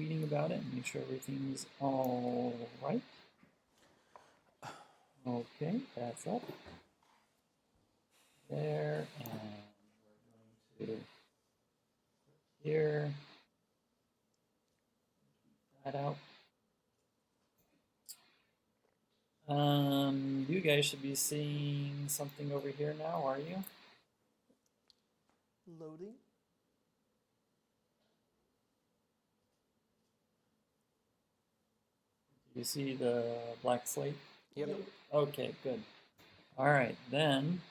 tweeting about it and make sure everything's all right. Okay, that's up. There, and we're going to put here. Keep that out. You guys should be seeing something over here now, are you? Loading. Do you see the black slate? Yep. Okay, good. All right, then.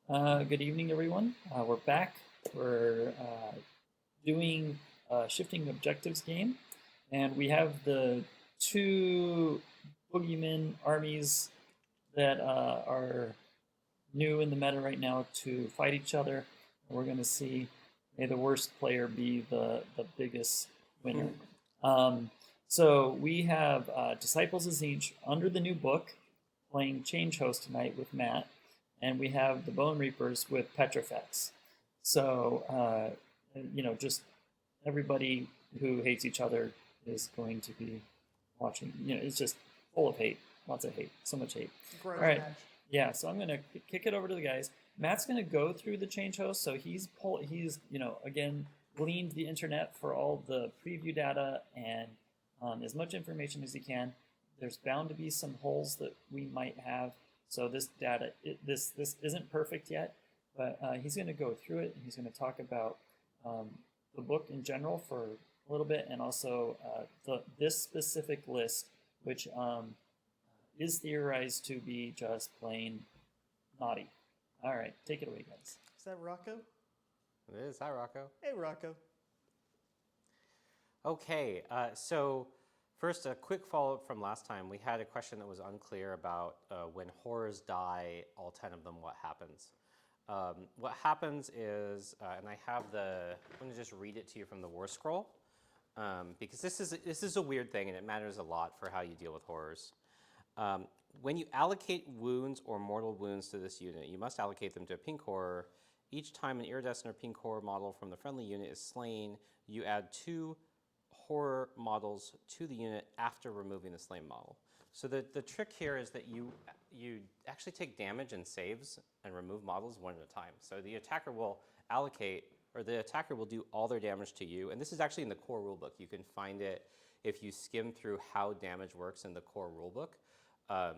Good evening, everyone. We're back. We're doing a shifting objectives game, and we have the two boogeyman armies that are new in the meta right now to fight each other. We're going to see, may the worst player be the biggest winner. So we have Disciples of Tzeentch under the new book, playing Changehost tonight with Matt, and we have the Bonereapers with Petrifex. So, just everybody who hates each other is going to be watching. It's just full of hate, lots of hate, so much hate. Grudge All right. match. Yeah, so I'm gonna kick it over to the guys. Matt's gonna go through the Changehost, so he's again gleaned the internet for all the preview data and as much information as he can. There's bound to be some holes that we might have, so this data this isn't perfect yet, but he's gonna go through it and he's gonna talk about the book in general for a little bit, and also this specific list, which is theorized to be just plain naughty. All right, take it away, guys. Is that Rocco? It is. Hi, Rocco. Hey, Rocco. Okay, so first, a quick follow-up from last time. We had a question that was unclear about when horrors die, all 10 of them, what happens? What happens is, and I have I'm going to just read it to you from the War Scroll, because this is a weird thing, and it matters a lot for how you deal with horrors. When you allocate wounds or mortal wounds to this unit, you must allocate them to a pink horror. Each time an iridescent or pink horror model from the friendly unit is slain, you add 2 horror models to the unit after removing the slain model. So the trick here is that you actually take damage and saves and remove models one at a time. So the attacker will allocate, or the attacker will do all their damage to you. And this is actually in the core rulebook. You can find it if you skim through how damage works in the core rulebook.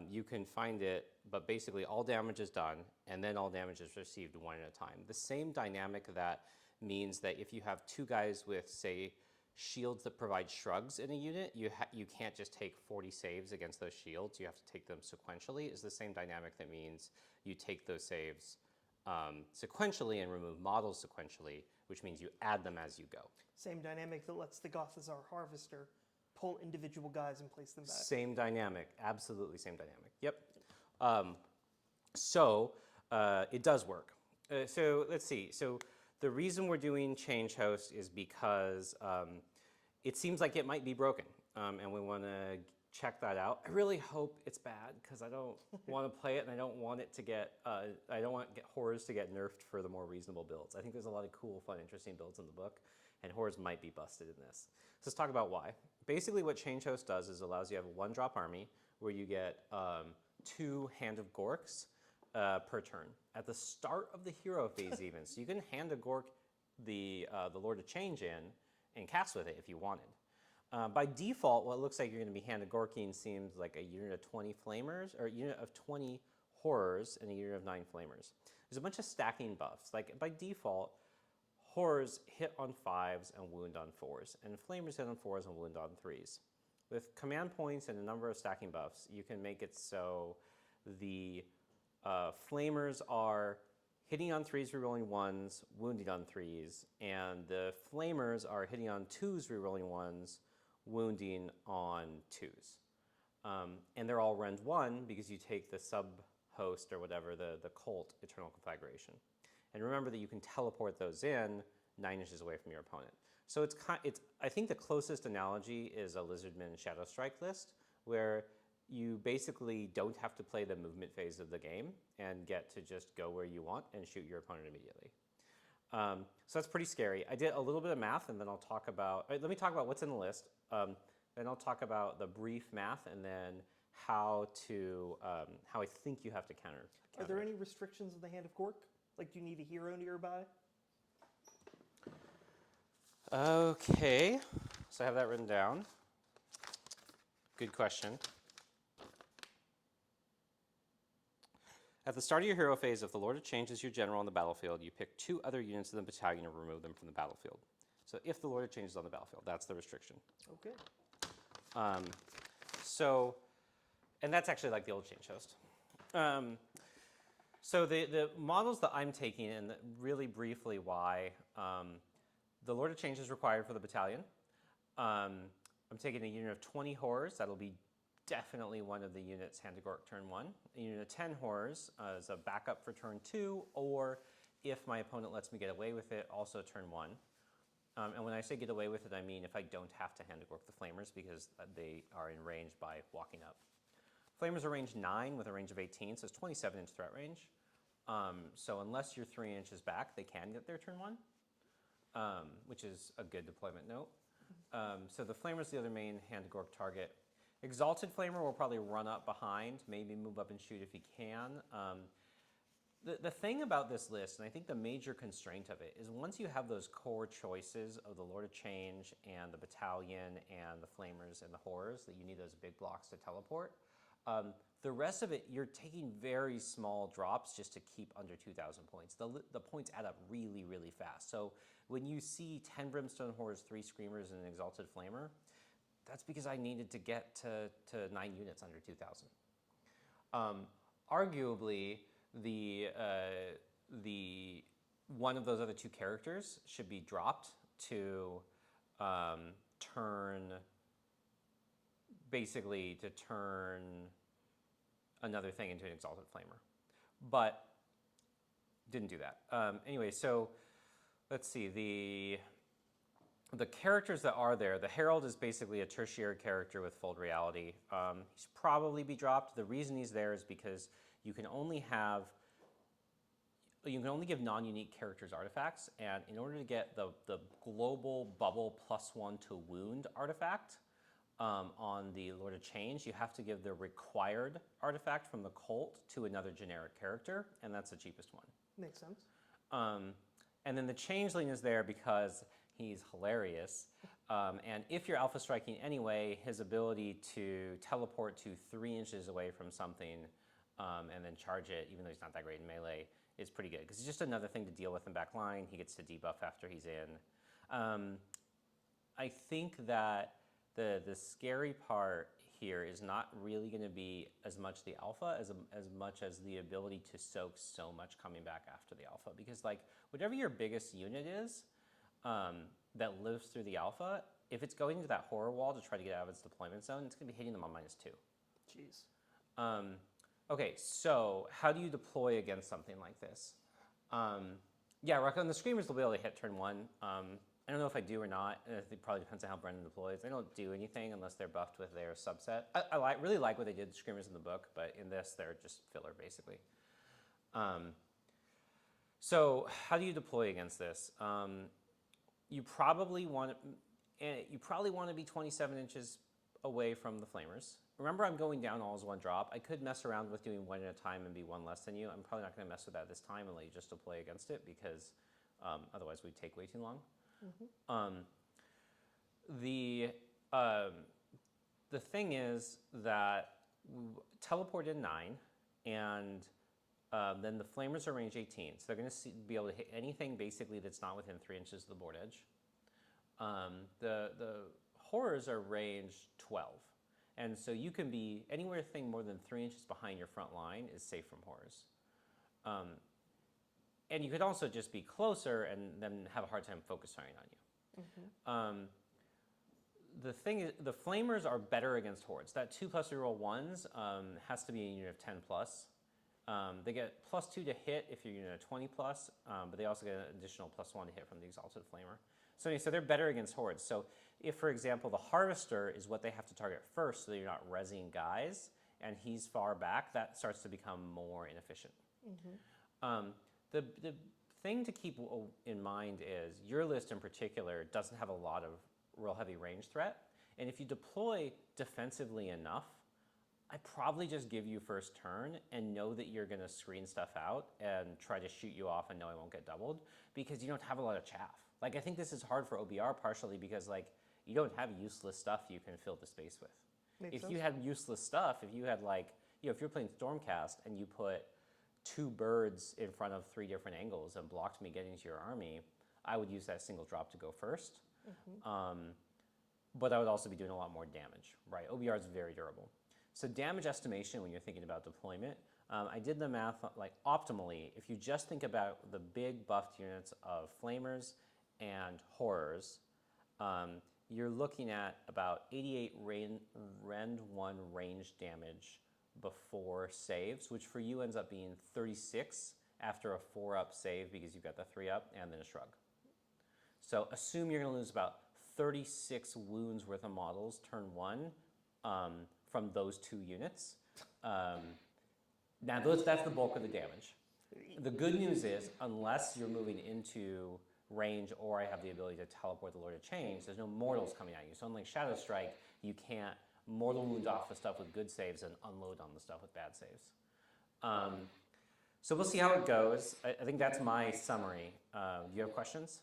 You can find it, but basically all damage is done, and then all damage is received one at a time. The same dynamic that means that if you have 2 guys with, say, shields that provide shrugs in a unit, you can't just take 40 saves against those shields. You have to take them sequentially. Is the same dynamic that means you take those saves sequentially and remove models sequentially, which means you add them as you go. Same dynamic that lets the Gothazar Harvester pull individual guys and place them back. Same dynamic, absolutely same dynamic. Yep. So it does work. So let's see. So the reason we're doing Changehost is because it seems like it might be broken, and we want to check that out. I really hope it's bad, because I don't want to play it, and I don't want it to get I don't want horrors to get nerfed for the more reasonable builds. I think there's a lot of cool, fun, interesting builds in the book, and horrors might be busted in this. So let's talk about why. Basically, what Changehost does is allows you to have a 1-drop army where you get 2 Hand of Gorks per turn at the start of the hero phase, even. So you can Hand of Gork the Lord of Change in and cast with it if you wanted. By default, what looks like you're going to be Hand of Gorking seems like a unit of 20 flamers, or a unit of 20 horrors and a unit of 9 flamers. There's a bunch of stacking buffs. Like by default, horrors hit on 5s and wound on 4s, and flamers hit on 4s and wound on 3s. With command points and a number of stacking buffs, you can make it so the flamers are hitting on 3s, rerolling 1s, wounding on 3s, and the flamers are hitting on 2s, rerolling 1s, wounding on 2s. And they're all rend 1 because you take the sub-host or whatever, the cult eternal conflagration. And remember that you can teleport those in 9 inches away from your opponent. So I think the closest analogy is a Lizardman Shadow Strike list, where you basically don't have to play the movement phase of the game and get to just go where you want and shoot your opponent immediately. So that's pretty scary. I did a little bit of math, and then I'll talk about. Let me talk about what's in the list. Then I'll talk about the brief math, and then how I think you have to counter. Are there any restrictions on the Hand of Cork? Like, do you need a hero nearby? Okay, so I have that written down. Good question. At the start of your hero phase, if the Lord of Change is your general on the battlefield, you pick 2 other units in the battalion and remove them from the battlefield. So if the Lord of Change is on the battlefield, that's the restriction. Okay. And that's actually like the old Changehost. So the models that I'm taking, and really briefly why, the Lord of Change is required for the battalion. I'm taking a unit of 20 horrors. That'll be definitely one of the units Hand of Gork turn 1. A unit of 10 horrors as a backup for turn 2, or if my opponent lets me get away with it, also turn 1. And when I say get away with it, I mean if I don't have to Hand of Gork the Flamers, because they are in range by walking up. Flamers are range 9 with a range of 18, so it's 27-inch threat range. So unless you're 3 inches back, they can get their turn 1, which is a good deployment note. So the Flamer is the other main Hand of Gork target. Exalted Flamer will probably run up behind, maybe move up and shoot if he can. The thing about this list, and I think the major constraint of it, is once you have those core choices of the Lord of Change and the Battalion and the Flamers and the Horrors, that you need those big blocks to teleport, the rest of it, you're taking very small drops just to keep under 2,000 points. The points add up really, really fast. So when you see 10 Brimstone Horrors, 3 Screamers, and an Exalted Flamer, that's because I needed to get to 9 units under 2,000. Arguably, the one of those other 2 characters should be dropped to turn another thing into an Exalted Flamer, but didn't do that. Anyway, so let's see, the characters that are there, the Herald is basically a tertiary character with Fold Reality. He should probably be dropped. The reason he's there is because you can only give non-unique characters artifacts, and in order to get the global bubble +1 to wound artifact on the Lord of Change, you have to give the required artifact from the cult to another generic character, and that's the cheapest one. Makes sense. And then the Changeling is there because he's hilarious. And if you're alpha striking anyway, his ability to teleport to 3 inches away from something and then charge it, even though he's not that great in melee, is pretty good. Because it's just another thing to deal with in back line. He gets to debuff after he's in. I think that the scary part here is not really going to be as much the alpha as much as the ability to soak so much coming back after the alpha. Because like whatever your biggest unit is, that lives through the alpha, if it's going into that horror wall to try to get out of its deployment zone, it's going to be hitting them on -2. Jeez. Okay, so how do you deploy against something like this? Yeah, on the Screamers, they'll be able to hit turn 1. I don't know if I do or not. It probably depends on how Brendan deploys. They don't do anything unless they're buffed with their subset. I really like what they did with Screamers in the book, but in this, they're just filler, basically. So how do you deploy against this? You probably want to be 27 inches away from the Flamers. Remember, I'm going down all as 1 drop. I could mess around with doing 1 at a time and be 1 less than you. I'm probably not going to mess with that this time and let you just deploy against it, because otherwise we'd take way too long. Mm-hmm. The thing is that teleport in 9, and then the Flamers are range 18, so they're going to be able to hit anything basically that's not within 3 inches of the board edge. The Horrors are range 12, and so you can be anywhere more than 3 inches behind your front line is safe from Horrors. And you could also just be closer and then have a hard time focus firing on you. Mm-hmm. The thing is, the Flamers are better against Hordes. That 2+ reroll 1s has to be a unit of 10+. They get +2 to hit if you're a unit of 20+, but they also get an additional +1 to hit from the Exalted Flamer. So they're better against Hordes. So if, for example, the Harvester is what they have to target first so that you're not rezzing guys, and he's far back, that starts to become more inefficient. Mm-hmm. The thing to keep in mind is your list in particular doesn't have a lot of real heavy range threat. And if you deploy defensively enough, I probably just give you first turn and know that you're going to screen stuff out and try to shoot you off and know I won't get doubled because you don't have a lot of chaff. Like, I think this is hard for OBR partially because, like, you don't have useless stuff you can fill the space with. Makes If sense. you had useless stuff, if you had, like, you know, if you're playing Stormcast and you put 2 birds in front of 3 different angles and blocked me getting to your army, I would use that single drop to go first. But I would also be doing a lot more damage, right? OBR is very durable. So damage estimation when you're thinking about deployment, I did the math, like optimally, if you just think about the big buffed units of Flamers and Horrors, you're looking at about 88 Rend 1 range damage before saves, which for you ends up being 36 after a 4-up save because you've got the 3-up and then a shrug. So assume you're going to lose about 36 wounds worth of models turn 1 from those 2 units. Now that's the bulk of the damage. The good news is, unless you're moving into range or I have the ability to teleport the Lord of Change, there's no mortals coming at you. So unlike Shadow Strike, you can't mortal wound off the stuff with good saves and unload on the stuff with bad saves. So we'll see how it goes. I think that's my summary. Do you have questions?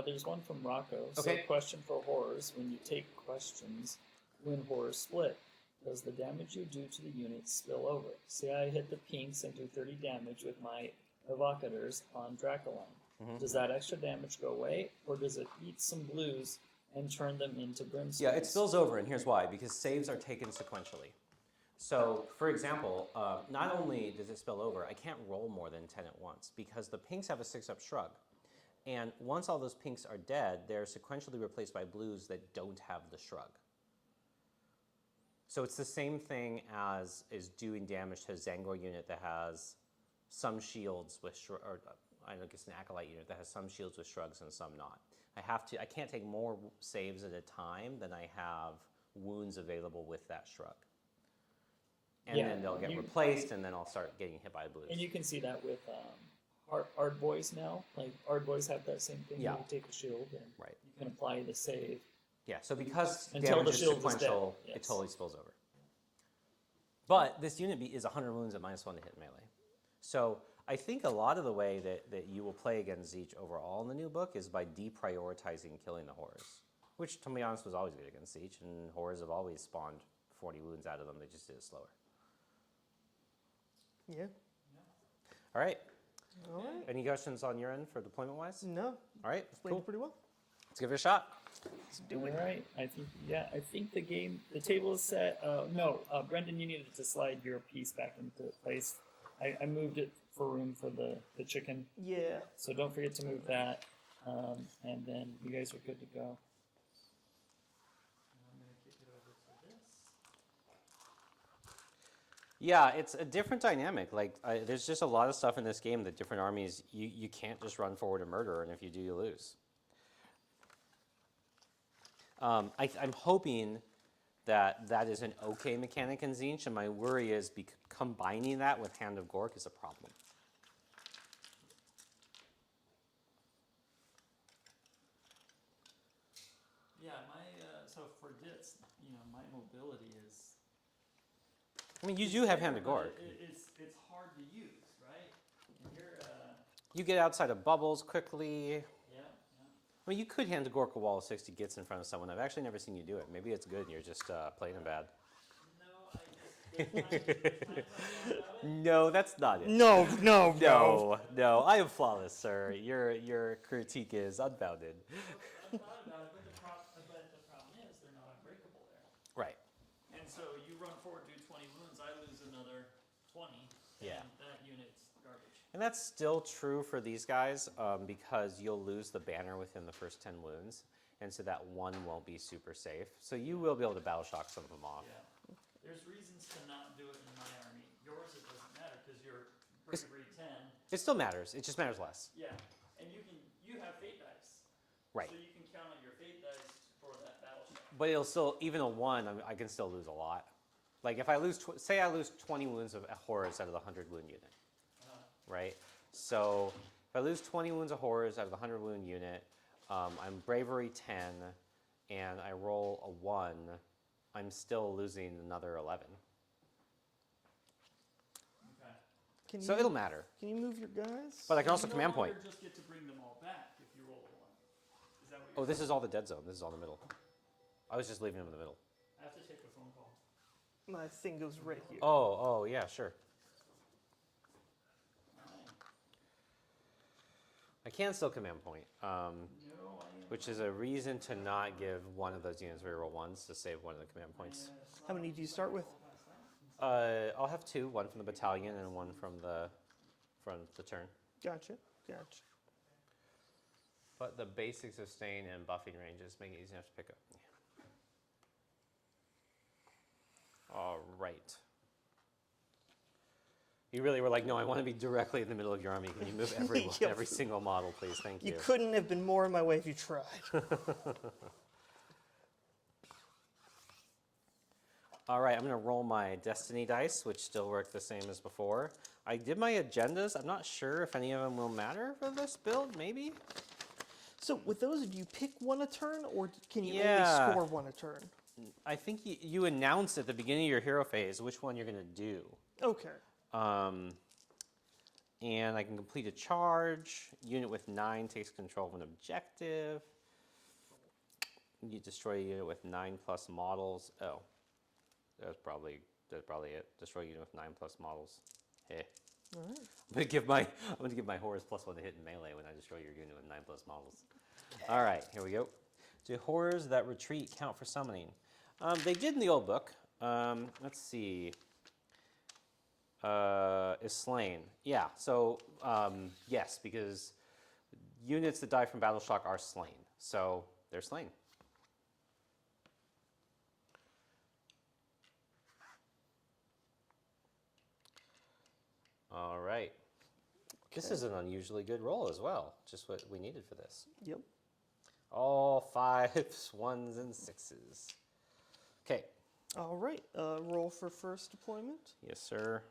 There's one from Rocco. Okay. So question for horrors. When you take questions, when horrors split, does the damage you do to the unit spill over? Say I hit the pinks and do 30 damage with my evocators on Dracoline. Does that extra damage go away, or does it eat some blues and turn them into brimstones? Yeah, it spills over, and here's why. Because saves are taken sequentially. So, for example, not only does it spill over, I can't roll more than 10 at once because the pinks have a 6-up shrug. And once all those pinks are dead, they're sequentially replaced by blues that don't have the shrug. So it's the same thing as is doing damage to a Zangor unit that has some shields with or I guess an Acolyte unit that has some shields with shrugs and some not. I can't take more saves at a time than I have wounds available with that shrug. And then they'll get replaced, and then I'll start getting hit by blues. And you can see that with Ard Boys now. Like, Ard Boys have that same thing. Yeah. You take a shield, and Right. you can apply the save. Yeah, so because Until damage the is shield is sequential, dead, it yes. totally spills over. But this unit is 100 wounds at -1 to hit melee. So I think a lot of the way that you will play against Tzeentch overall in the new book is by deprioritizing killing the horrors, which, to be honest, was always good against Tzeentch, and horrors have always spawned 40 wounds out of them. They just did it slower. Yeah. All right. All right. Any questions on your end for deployment-wise? No. All right, Played cool. pretty well. Let's give it a shot. All right. I think the table is set. No, Brendan, you needed to slide your piece back into place. I moved it for room for the chicken, Yeah. so don't forget to move that. And then you guys are good to go. I'm gonna kick it over to this. Yeah, it's a different dynamic. Like, there's just a lot of stuff in this game that different armies, you can't just run forward and murder, and if you do, you lose. I'm hoping that is an okay mechanic in Tzeentch, and my worry is combining that with Hand of Gork is a problem. Yeah, so for Ditz, my mobility is. I mean, you do have Hand of Gork. It's hard to use, right? And you're. You get outside of bubbles quickly. Yeah. I mean, you could Hand of Gork a wall of 60 gets in front of someone. I've actually never seen you do it. Maybe it's good and you're just playing them bad. No, that's not it. No. No, I am flawless, sir. Your critique is unfounded. I thought about it, but the problem is they're not unbreakable there. Right. And so you run forward, do 20 wounds, I lose another 20. Yeah. And that unit's garbage. And that's still true for these guys because you'll lose the banner within the first 10 wounds, and so that one won't be super safe. So you will be able to battle shock some of them off. Yeah. There's reasons to not do it in my army. Yours, it doesn't matter because you're bravery 10. It still matters. It just matters less. Yeah. And you have fate dice. Right. So you can count on your fate dice for that battle shock. But it'll still, even a 1, I can still lose a lot. Like if I lose, say I lose 20 wounds of horrors out of the 100 wound unit, right? So if I lose 20 wounds of horrors out of the 100 wound unit, I'm bravery 10, and I roll a 1, I'm still losing another 11. Okay. So it'll matter. Can you move your guys? But I can also You command no point. longer just get to bring them all back if you roll a 1. Is that what Oh, you're this saying? is all the dead zone. This is all the middle. I was just leaving them in the middle. I have to take a phone call. My thing goes right here. Oh, yeah, sure. I can still command point, which is a reason to not give one of those units reroll 1s to save one of the command points. How many do you start with? I'll have 2, one from the battalion and one from the turn. Gotcha. But the basic sustain and buffing ranges make it easy enough to pick up. All right. You really were like, no, I want to be directly in the middle of your army. Can you move Yep. every single model, please? Thank you. You couldn't have been more in my way if you tried. All right, I'm going to roll my Destiny dice, which still work the same as before. I did my agendas. I'm not sure if any of them will matter for this build, maybe? So with those, do you pick one a turn, or can you Yeah. only score one a turn? I think you announce at the beginning of your hero phase which one you're going to do. Okay. And I can complete a charge. Unit with 9 takes control of an objective. You destroy a unit with 9 plus models. Oh, that's probably it. Destroy a unit with 9 plus models. Hey. All right. I'm gonna give my horrors +1 to hit in melee when I destroy your unit with 9 plus models. All right, here we go. Do horrors that retreat count for summoning? They did in the old book. Let's see. Is slain. Yeah, so yes, because units that die from battle shock are slain. So they're slain. All right. This is an unusually good roll as well. Just what we needed for this. Yep. All 5s, 1s, and 6s. Okay. All right. Roll for first deployment. Yes, sir.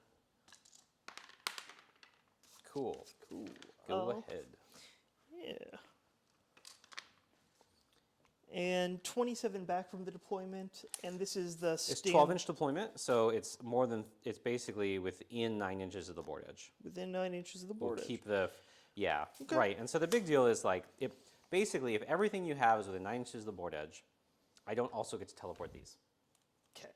Cool. Cool. Go ahead. Yeah. And 27 back from the deployment, and this is the It's 12-inch deployment, so it's basically within 9 inches of the board edge. within 9 inches of the board We'll edge. keep yeah, Okay. right. And so the big deal is like, if everything you have is within 9 inches of the board edge, I don't also get to teleport these Okay.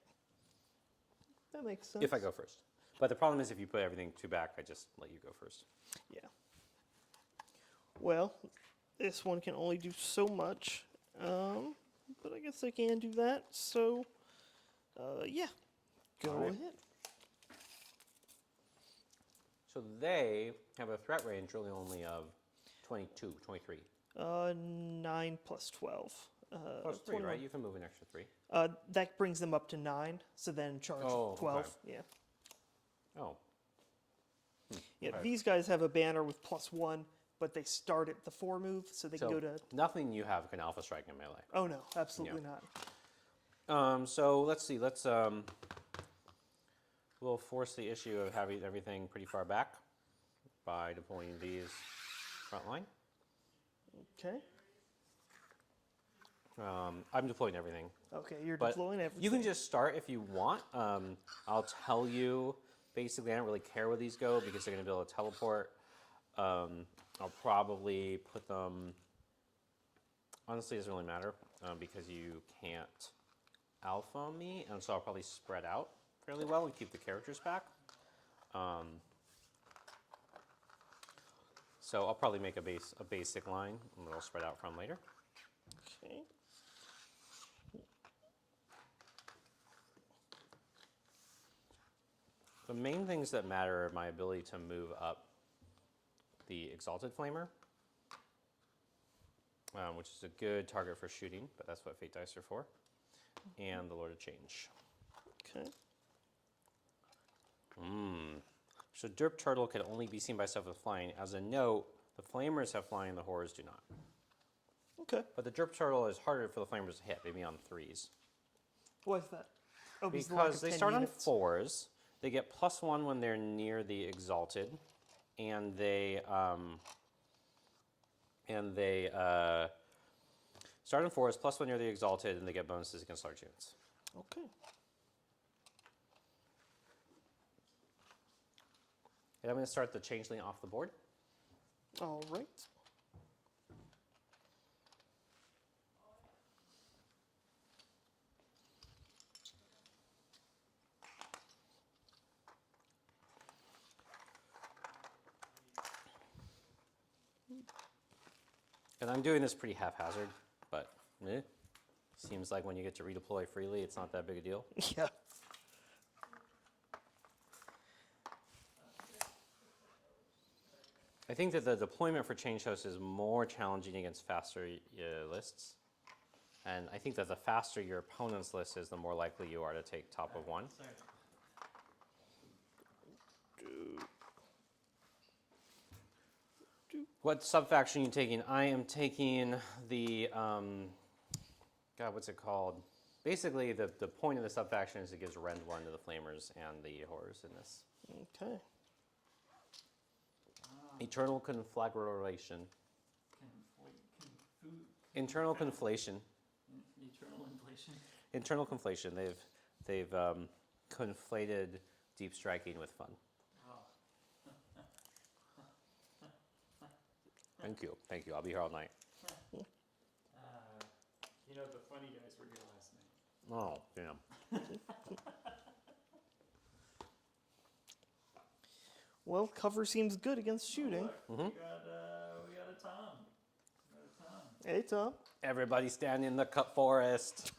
That makes sense. if I go first. But the problem is if you put everything 2 back, I just let you go first. Yeah. Well, this one can only do so much, but I guess I can do that. So, yeah, go All right. ahead. So they have a threat range really only of 22, 23. 9 plus 12. Plus 3, 21. right? You can move an extra 3. That brings them up to 9. So then charge Oh, 12. okay. Yeah. Oh. Yeah. Okay. These guys have a banner with +1, but they start at the 4 move, so they can go to. Nothing you have can alpha strike in melee. Oh no, absolutely Yeah. not. So let's see. We'll force the issue of having everything pretty far back by deploying these front line. Okay. I'm deploying everything. Okay, you're But deploying everything. you can just start if you want. I'll tell you. Basically, I don't really care where these go because they're going to be able to teleport. I'll probably put them. Honestly, it doesn't really matter because you can't alpha me, and so I'll probably spread out fairly well and keep the characters back. So I'll probably make a basic line, and I'll spread out from later. Okay. The main things that matter are my ability to move up the Exalted Flamer, which is a good target for shooting, but that's what Fate Dice are for, and the Lord of Change. Okay. So Derp Turtle can only be seen by stuff with flying. As a note, the Flamers have flying, the Horrors do not. Okay. But the Derp Turtle is harder for the Flamers to hit, maybe on 3s. Why is that? Oh, because the lack Because of they 10 start units. on 4s. They get +1 when they're near the Exalted. and they start in forest, +1 near the exalted, and they get bonuses against large units. Okay. And I'm going to start the changeling off the board. All right. And I'm doing this pretty haphazard, but seems like when you get to redeploy freely, it's not that big a deal. Yeah. I think that the deployment for Changehost is more challenging against faster lists. And I think that the faster your opponent's list is, the more likely you are to take top of 1. Sorry. What subfaction are you taking? I am taking the, God, what's it called? Basically, the point of the subfaction is it gives rend 1 to the Flamers and the Horrors in this. Okay. Eternal conflagration. Internal conflation. Eternal inflation. Internal conflation. They've conflated deep striking with fun. Thank you. Thank you. I'll be here all night. You know, the funny guys were here last night. Oh, damn. Well, cover seems good against shooting. We got a Tom. We got a Tom. Hey, Tom. Everybody stand in the cut forest.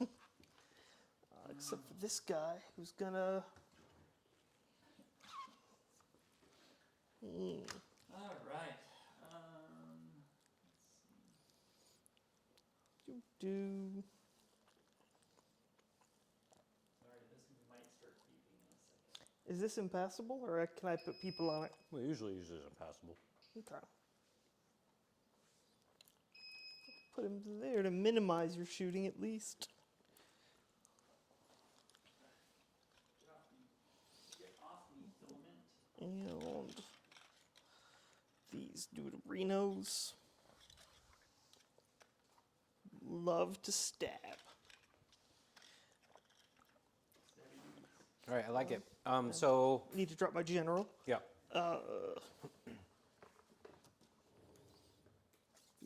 Except for this guy who's gonna. All right. Do. Sorry, this might start beeping in a second. Is this impassable, or can I put people on it? Well, usually it's impassable. Okay. Put him there to minimize your shooting at least. Get off me, filament. And these neutrinos love to stab. All right, I like it. So, Need to drop my general. yeah. Uh,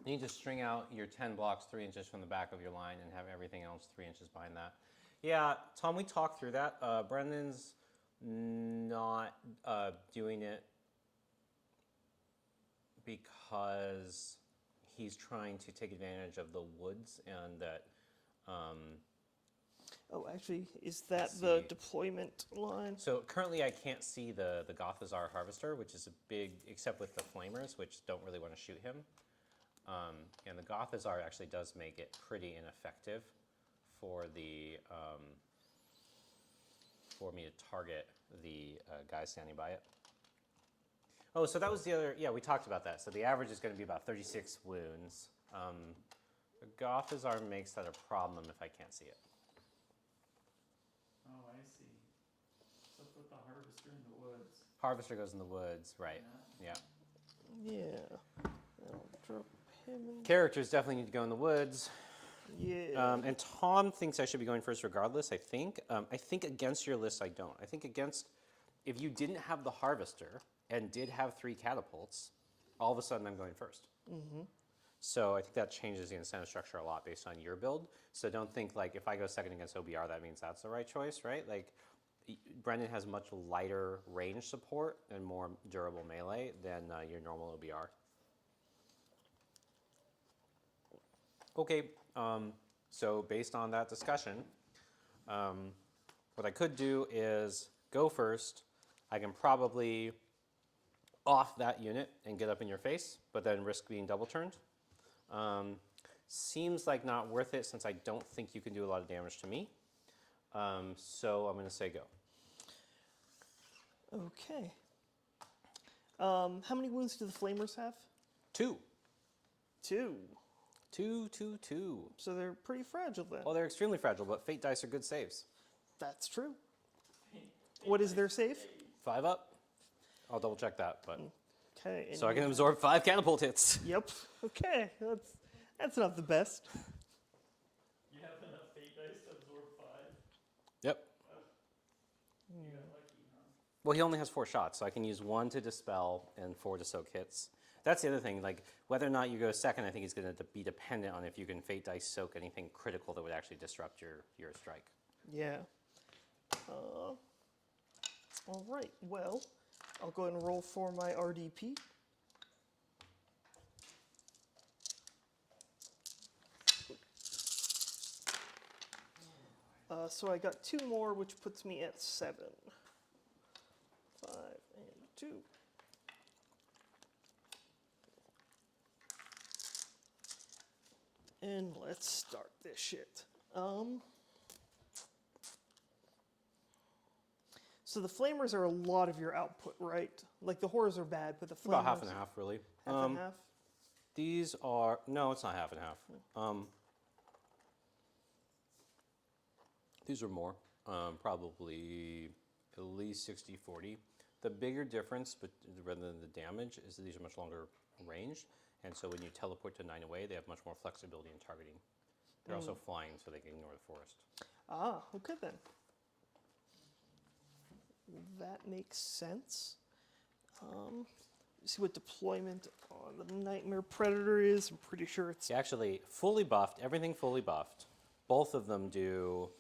You need to string out your 10 blocks 3 inches from the back of your line and have everything else 3 inches behind that. Yeah, Tom, we talked through that. Brendan's not doing it because he's trying to take advantage of the woods and that. oh, actually, is that Let's the see. deployment line? So currently I can't see the Gothazar Harvester, which is a big, except with the Flamers, which don't really want to shoot him. And the Gothazar actually does make it pretty ineffective for the for me to target the guy standing by it. Oh, so that was the other. Yeah, we talked about that. So the average is going to be about 36 wounds. The Gothazar makes that a problem if I can't see it. Oh, I see. So put the harvester in the woods. Harvester goes in the woods, right? Yeah. Yeah. I'll drop him in. Characters definitely need to go in the woods. Yeah. And Tom thinks I should be going first regardless, I think. I think against your list, I don't. I think against, if you didn't have the Harvester and did have 3 catapults, all of a sudden I'm going first. Mm-hmm. So I think that changes the incentive structure a lot based on your build. So don't think like if I go second against OBR, that means that's the right choice, right? Like Brendan has much lighter range support and more durable melee than your normal OBR. Okay, so based on that discussion, what I could do is go first. I can probably off that unit and get up in your face, but then risk being double turned. Seems like not worth it since I don't think you can do a lot of damage to me. So I'm going to say go. Okay. How many wounds do the Flamers have? 2. 2. 2, 2, 2. So they're pretty fragile then. Well, they're extremely fragile, but fate dice are good saves. That's true. What is their save? 5 up. I'll double check that, but Okay. And So I can you- absorb 5 catapult hits. Yep. Okay. That's not the best. You have enough fate dice to absorb 5. Yep. You got lucky, huh? Well, he only has 4 shots, so I can use 1 to dispel and 4 to soak hits. That's the other thing. Like whether or not you go second, I think is going to be dependent on if you can fate dice soak anything critical that would actually disrupt your strike. Yeah. All right. Well, I'll go ahead and roll for my RDP. So I got 2 more, which puts me at 7. 5 and 2. And let's start this shit. So the flamers are a lot of your output, right? Like the horrors are bad, but the flamers... About half and half, really. Half and half? These are no, it's not half and half. These are more, probably at least 60-40. The bigger difference, but rather than the damage, is that these are much longer range, and so when you teleport to 9 away, they have much more flexibility in targeting. They're also flying, so they can ignore the forest. Ah, okay then. That makes sense. See what deployment on the Nightmare Predator is. I'm pretty sure it's... Yeah, actually, fully buffed, everything fully buffed. Both of them do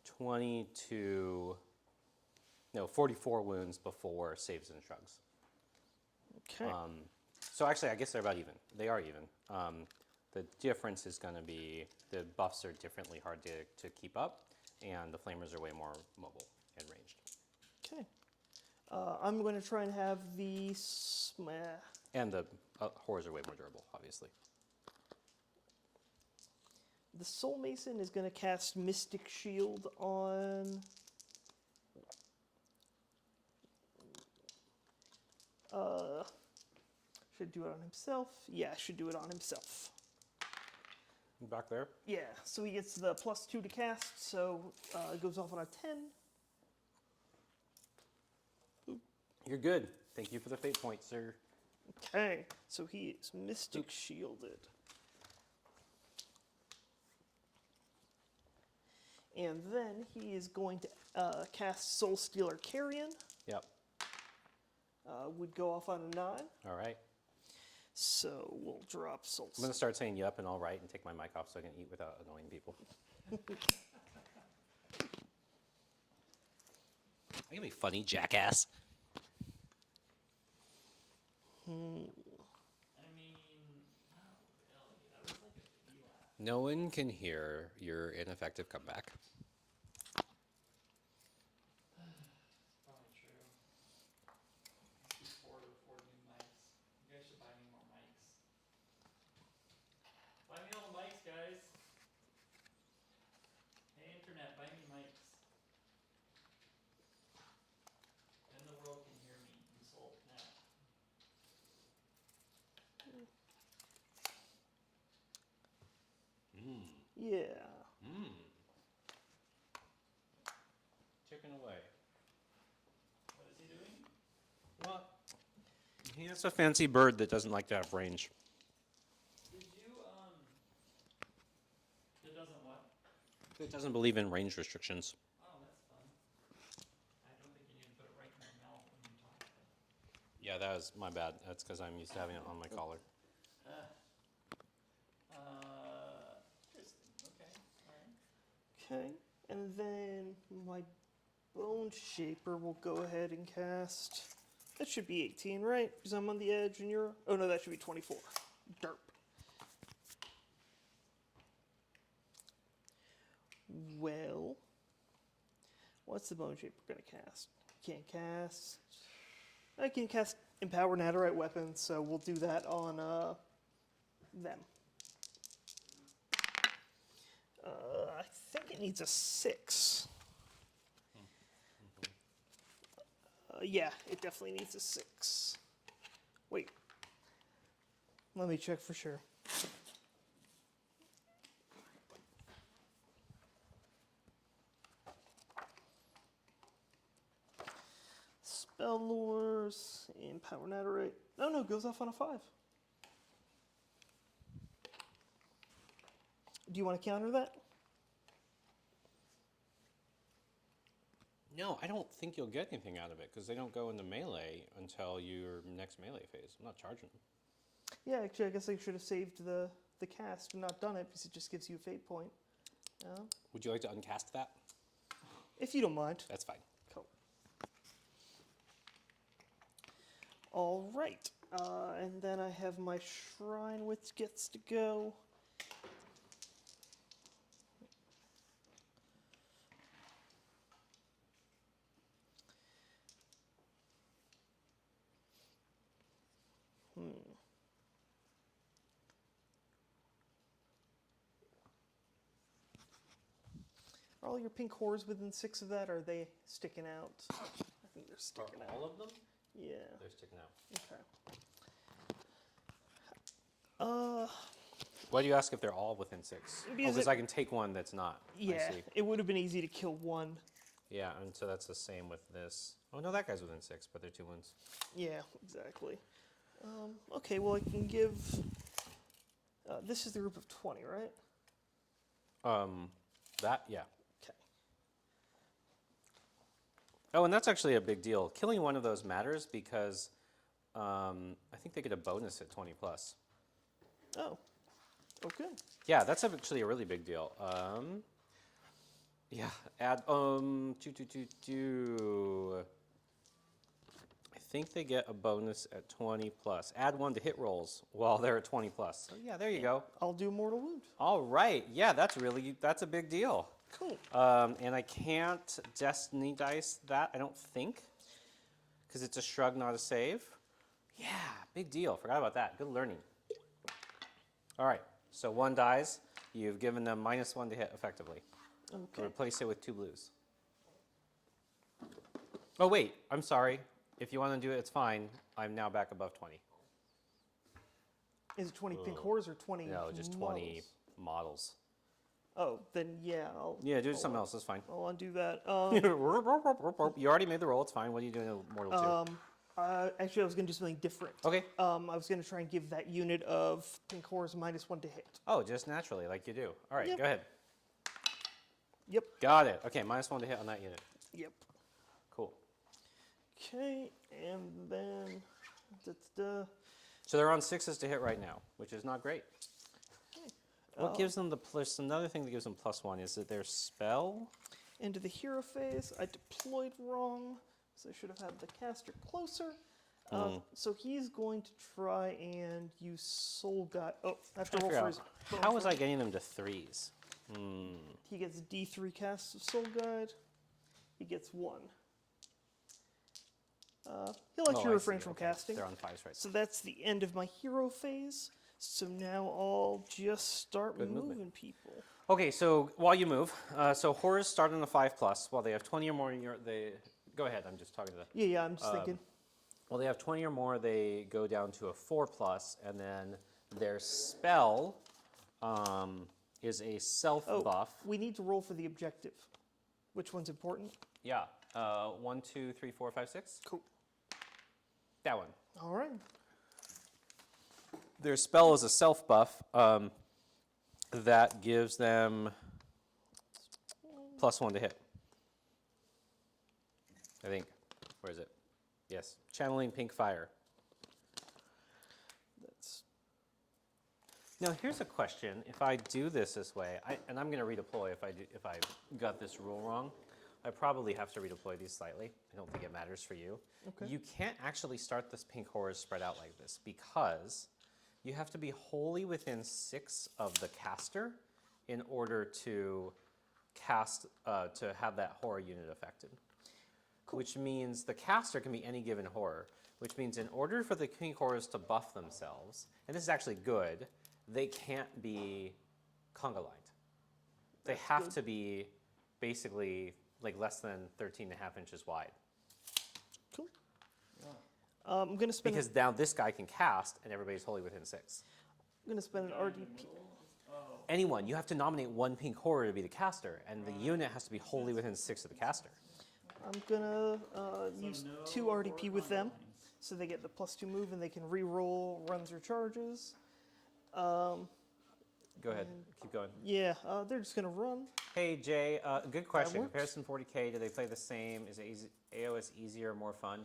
44 wounds before saves and shrugs. Okay. So actually, I guess they're about even. They are even. The difference is going to be the buffs are differently hard to keep up, and the flamers are way more mobile and ranged. Okay. I'm going to try and have the... And the horrors are way more durable, obviously. The Soul Mason is going to cast Mystic Shield on... should do it on himself. Yeah, should do it on himself. Back there? Yeah, so he gets the +2 to cast, so it goes off on a 10. You're good. Thank you for the fate point, sir. Okay, so he is Mystic Shielded. And then he is going to cast Soul Stealer Carrion. Yep. Would go off on a 9. All right. So we'll drop Soul I'm going to start saying yep and all right and take my mic off so I can eat without annoying people. Are you be funny, jackass? I mean, not really. That was like a baby laugh. No one can hear your ineffective comeback. Probably true. Keep forward with 4 new mics. You guys should buy me more mics. Buy me all the mics, guys. Hey, internet, buy me mics. Then the world can hear me. Insult net. Yeah. Chicken away. What is he doing? What? He has a fancy bird that doesn't like to have range. Did you, it doesn't what? It doesn't believe in range restrictions. Oh, that's fun. I don't think you need to put it right in your mouth when you talk. Yeah, that was my bad. That's because I'm used to having it on my collar. Interesting. Okay. All right. Okay, and then my Bone Shaper will go ahead and cast... That should be 18, right? Because I'm on the edge and you're... Oh, no, that should be 24. Derp. Well... What's the Bone Shaper going to cast? Can't cast... I can cast Empower Nadirite Weapons, so we'll do that on them. I think it needs a 6. Yeah, it definitely needs a 6. Wait. Let me check for sure. Spell Lures, Empower Nadirate. Oh no, goes off on a 5. Do you want to counter that? No, I don't think you'll get anything out of it because they don't go into melee until your next melee phase. I'm not charging them. Yeah, actually, I guess I should have saved the cast and not done it because it just gives you a fate point. Would you like to uncast that? If you don't mind. That's fine. Cool. All right. And then I have my shrine, which gets to go. Are all your pink cores within 6 of that, or are they sticking out? I think they're sticking out. All of them? Yeah. They're sticking out. Okay. Why do you ask if they're all within 6? Because I can take one that's not. Yeah, I see. it would have been easy to kill one. Yeah, and so that's the same with this. Oh no, that guy's within 6, but they're 2 wounds. Yeah, exactly. Okay, well I can give... this is the group of 20, right? Yeah. Okay. Oh, and that's actually a big deal. Killing one of those matters because I think they get a bonus at 20 plus. Oh. Okay. Yeah, that's actually a really big deal. Yeah, add I think they get a bonus at 20 plus. Add 1 to hit rolls while they're at 20 plus. So yeah, there you go. I'll do Mortal Wound. All right. Yeah, that's a big deal. Cool. And I can't Destiny dice that, I don't think, because it's a shrug, not a save. Yeah, big deal. Forgot about that. Good learning. All right. So 1 dies. You've given them -1 to hit effectively. Okay. Replace it with 2 blues. Oh, wait. I'm sorry. If you want to do it, it's fine. I'm now back above 20. Is it 20 pink cores or 20 No, just 20 models. Oh, then yeah, Yeah, do something else. That's fine. I'll undo that. You already made the roll. It's fine. What are you doing in Mortal 2? Actually, I was going to do something different. Okay. I was going to try and give that unit of pink cores -1 to hit. Oh, just naturally, like you do. All right, Yep. go ahead. Yep. Got it. Okay, -1 to hit on that unit. Yep. Cool. Okay, and then... So they're on 6s to hit right now, which is not great. What gives them the plus? Another thing that gives them +1 is that their spell. Into the hero phase, I deployed wrong, so I should have had the caster closer. So he's going to try and use Soul Guide. Oh, I have to roll for his... How was I getting them to 3s? He gets D3 casts of Soul Guide. He gets 1. He'll actually refrain from casting. They're on 5s right. So that's the end of my hero phase. So now I'll just start moving people. Okay, so while you move, so horrors start on a 5+. While they have 20 or more, they go ahead. I'm just talking to the. Yeah, I'm just thinking. Well, they have 20 or more, they go down to a 4+, and then their spell is a self buff. We need to roll for the objective. Which one's important? Yeah. 1, 2, 3, 4, 5, 6. Cool. That one. All right. Their spell is a self buff that gives them +1 to hit. I think. Where is it? Yes. Channeling pink fire. That's... Now here's a question. If I do this way, and I'm going to redeploy if I got this rule wrong. I probably have to redeploy these slightly. I don't think it matters for you. Okay. You can't actually start this pink horror spread out like this because you have to be wholly within 6 of the caster in order to cast, to have that horror unit affected. Cool. Which means the caster can be any given horror, which means in order for the pink horrors to buff themselves, and this is actually good, they can't be conga lined. They have to be basically like less than 13.5 inches wide. Cool. I'm going to spend... Because now this guy can cast, and everybody's wholly within 6. I'm going to spend an RDP. Anyone, you have to nominate 1 pink horror to be the caster, and the unit has to be wholly within 6 of the caster. I'm going to use 2 RDP with them. So they get the +2 move, and they can re-roll runs or charges. Go ahead. Keep going. Yeah, they're just going to run. Hey, Jay, good question. works. Comparison 40K, do they play the same? Is it AOS easier, more fun?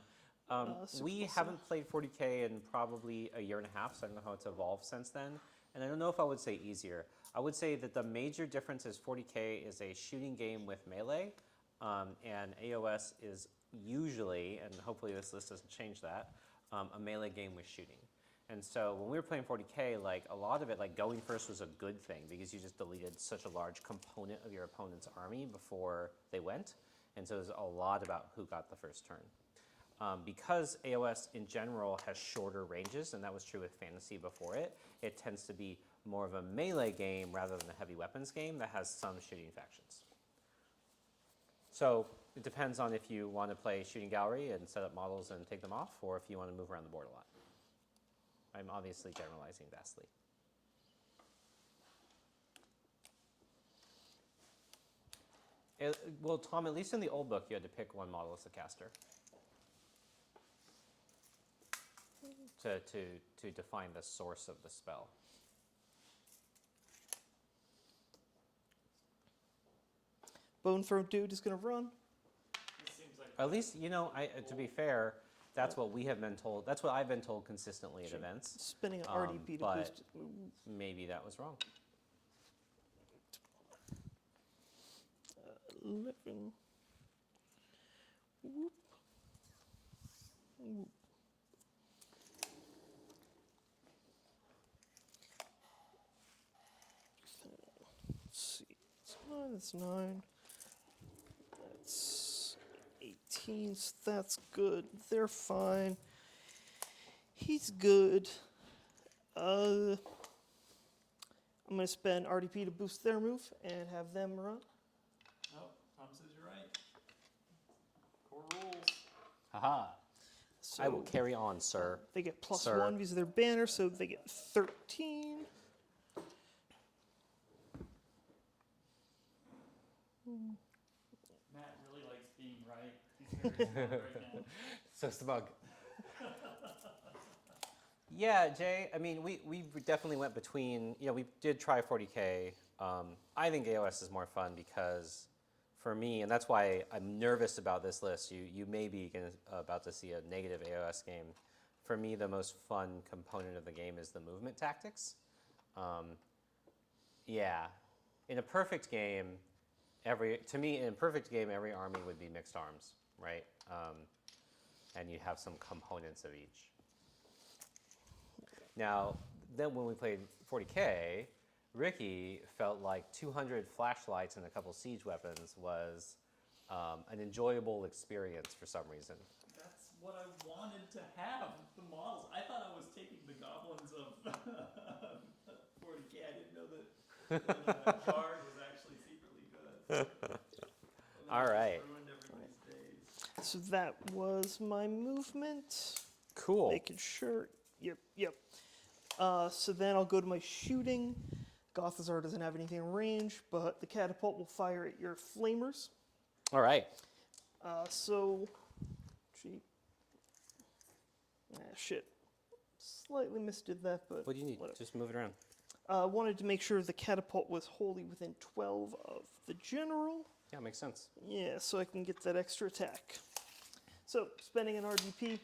Super We plus haven't played 40K in probably a year and a half, so I don't know how it's evolved since then. And I don't know if I would say easier. I would say that the major difference is 40K is a shooting game with melee, and AOS is usually, and hopefully this list doesn't change that, a melee game with shooting. And so when we were playing 40K, like a lot of it, like going first was a good thing because you just deleted such a large component of your opponent's army before they went. And so there's a lot about who got the first turn. Because AOS in general has shorter ranges, and that was true with Fantasy before it, it tends to be more of a melee game rather than a heavy weapons game that has some shooting factions. So it depends on if you want to play shooting gallery and set up models and take them off, or if you want to move around the board a lot. I'm obviously generalizing vastly. Well, Tom, at least in the old book, you had to pick one model as a caster to define the source of the spell. Bone Throw Dude is going to run. At least, you know, to be fair, that's what we have been told. That's what I've been told consistently at events. Spinning an RDP to but boost its move. maybe that was wrong. 11. Whoop. Whoop. Let's see. That's 9. That's 18. So that's good. They're fine. He's good. I'm going to spend RDP to boost their move and have them run. Oh, Tom says you're right. Core rules. Haha. So I will carry on, sir. They get plus Sir. 1 because of their banner, so they get 13. Matt really likes being right. He's very smart right now. So smug. Yeah, Jay, I mean, we definitely went between, you know, we did try 40K. I think AOS is more fun because for me, and that's why I'm nervous about this list, you may be about to see a negative AOS game. For me, the most fun component of the game is the movement tactics. Yeah, in a perfect game, every army would be mixed arms, right? And you have some components of each. Now, then when we played 40K, Ricky felt like 200 flashlights and a couple siege weapons was an enjoyable experience for some reason. That's what I wanted to have, the models. I thought I was taking the goblins of 40K. I didn't know that guard was actually secretly good. All right. Ruined everybody's days. So that was my movement. Cool. Making sure. Yep. So then I'll go to my shooting. Gothazar doesn't have anything in range, but the catapult will fire at your flamers. All right. Gee. Shit. Slightly misdid that, but What do you need? whatever. Just move it around. Wanted to make sure the catapult was wholly within 12 of the general. Yeah, makes sense. Yeah, so I can get that extra attack. So, spending an RDP.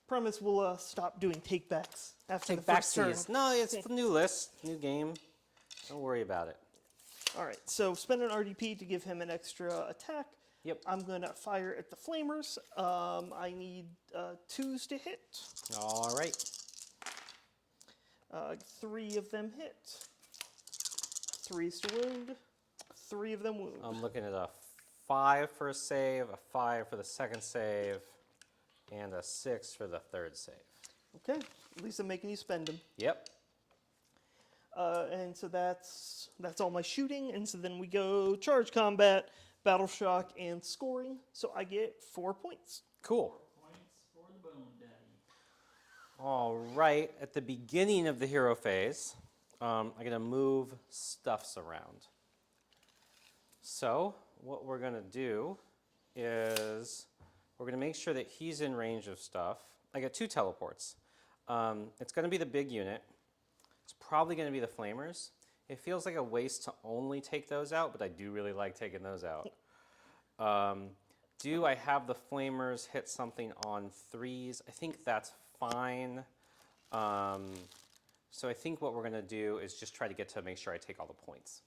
Promise we'll stop doing takebacks after the first turn. No, it's a new list, new game. Don't worry about it. All right, so spend an RDP to give him an extra attack. Yep. I'm going to fire at the flamers. I need 2s to hit. All right. 3 of them hit. 3s to wound. 3 of them wound. I'm looking at a 5 for a save, a 5 for the second save, and a 6 for the third save. Okay, at least I'm making you spend them. Yep. And so that's all my shooting. And so then we go charge combat, battle shock, and scoring. So I get 4 points. Cool. Points for the Bone Daddy. All right. At the beginning of the hero phase, I'm going to move stuffs around. So what we're going to do is we're going to make sure that he's in range of stuff. I get 2 teleports. It's going to be the big unit. It's probably going to be the flamers. It feels like a waste to only take those out, but I do really like taking those out. Do I have the flamers hit something on 3s? I think that's fine. So I think what we're going to do is just try to get to make sure I take all the points.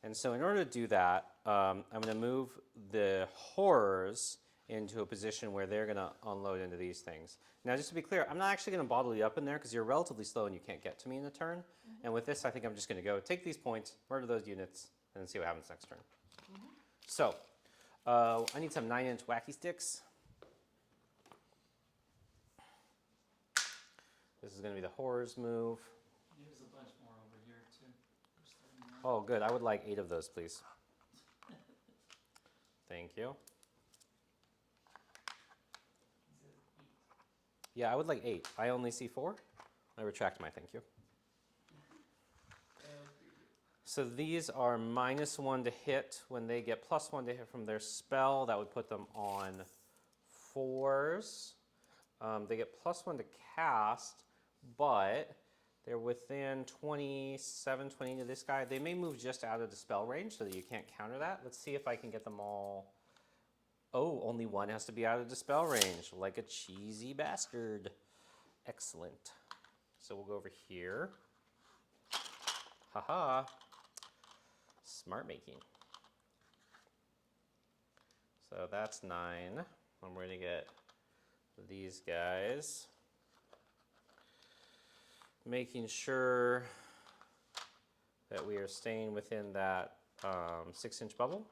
And so in order to do that, I'm going to move the horrors into a position where they're going to unload into these things. Now, just to be clear, I'm not actually going to bottle you up in there because you're relatively slow and you can't get to me in a turn. And with this, I think I'm just going to go take these points, murder those units, and then see what happens next turn. So I need some 9-inch wacky sticks. This is going to be the horrors move. There's a bunch more over here too. Oh, good. I would like 8 of those, please. Thank you. Yeah, I would like 8. I only see 4. I retract my thank you. So these are -1 to hit. When they get +1 to hit from their spell, that would put them on 4s. They get +1 to cast, but they're within 27, 20 to this guy. They may move just out of the spell range so that you can't counter that. Let's see if I can get them all. Oh, only 1 has to be out of the spell range, like a cheesy bastard. Excellent. So we'll go over here. Haha. Smart making. So that's 9. I'm going to get these guys. Making sure that we are staying within that 6-inch bubble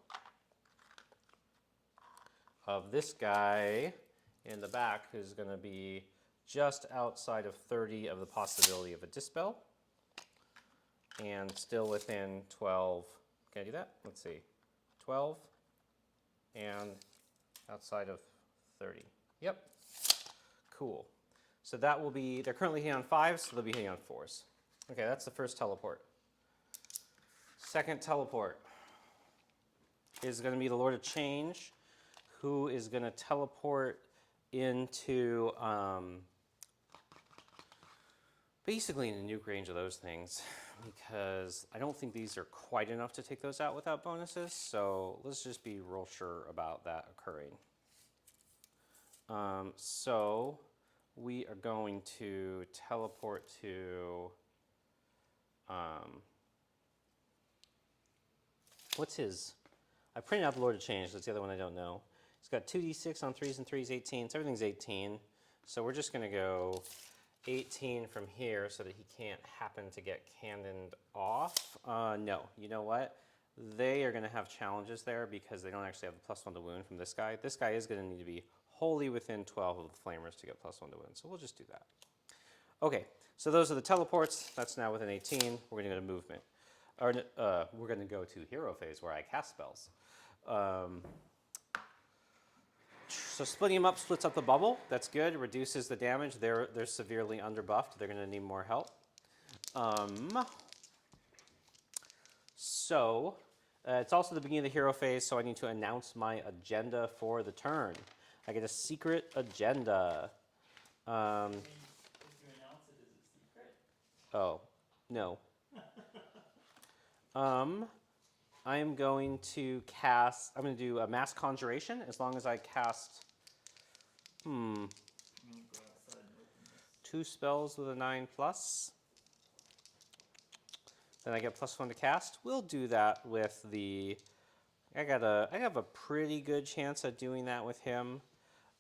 of this guy in the back, who's going to be just outside of 30 of the possibility of a dispel and still within 12. Can I do that? Let's see. 12 and outside of 30. Yep. Cool. So that will be, they're currently hitting on 5s, so they'll be hitting on 4s. Okay, that's the first teleport. Second teleport is going to be the Lord of Change, who is going to teleport into basically in the nuke range of those things, because I don't think these are quite enough to take those out without bonuses, so let's just be real sure about that occurring. So we are going to teleport to, what's his? I printed out the Lord of Change, that's the other one I don't know. He's got 2d6 on 3s and 3s, 18, so everything's 18. So we're just gonna go 18 from here so that he can't happen to get cannoned off. No, you know what? They are gonna have challenges there because they don't actually have the +1 to wound from this guy. This guy is gonna need to be wholly within 12 of the flamers to get +1 to wound, so we'll just do that. Okay, so those are the teleports. That's now within 18. We're gonna go to movement. Or, we're gonna go to hero phase where I cast spells. So splitting them up splits up the bubble. That's good. It reduces the damage. They're severely underbuffed. They're going to need more help. It's also the beginning of the hero phase, so I need to announce my agenda for the turn. I get a secret agenda. If you announce it, is it secret? Oh, no. I am going to cast, I'm going to do a mass conjuration as long as I cast, I'm gonna go outside and open this. 2 spells with a 9+. Then I get +1 to cast. We'll do that with the, I have a pretty good chance at doing that with him.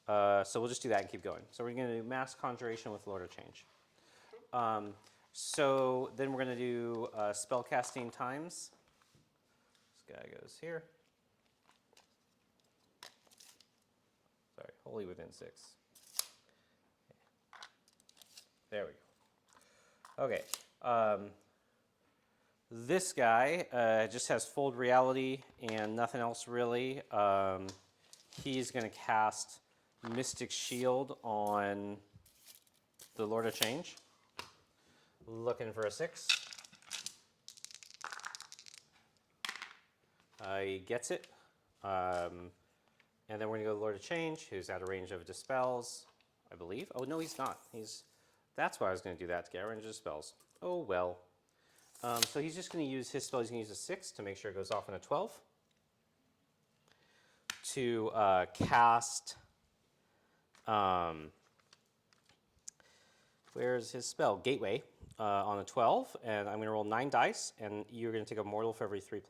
So we'll just do that and keep going. So we're going to do mass conjuration with Lord of Change. So then we're going to do spell casting times. This guy goes here. Sorry, wholly within 6. There we go. Okay. This guy just has fold reality and nothing else really. He's going to cast Mystic Shield on the Lord of Change. Looking for a 6. He gets it. And then we're going to go to Lord of Change, who's out of range of dispels. I believe. Oh, no, he's not. That's why I was going to do that, to get a range of spells. Oh, well. So he's just going to use his spell. He's going to use a 6 to make sure it goes off on a 12. To cast... where's his spell? Gateway on a 12. And I'm going to roll 9 dice, and you're going to take a mortal for every 3+.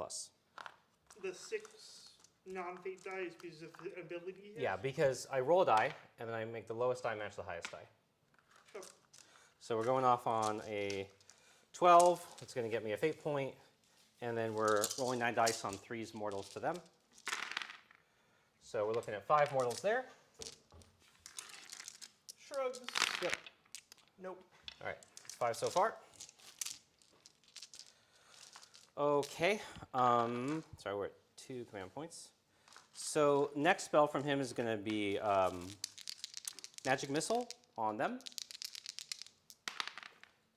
The 6 non-fate die is because of the ability he has? Yeah, because I roll a die, and then I make the lowest die match the highest die. Oh. So we're going off on a 12. It's going to get me a fate point, and then we're rolling 9 dice on 3's mortals to them. So we're looking at 5 mortals there. Shrugs. Yep. Nope. All right, 5 so far. Okay. Sorry, we're at 2 command points. So next spell from him is going to be Magic Missile on them.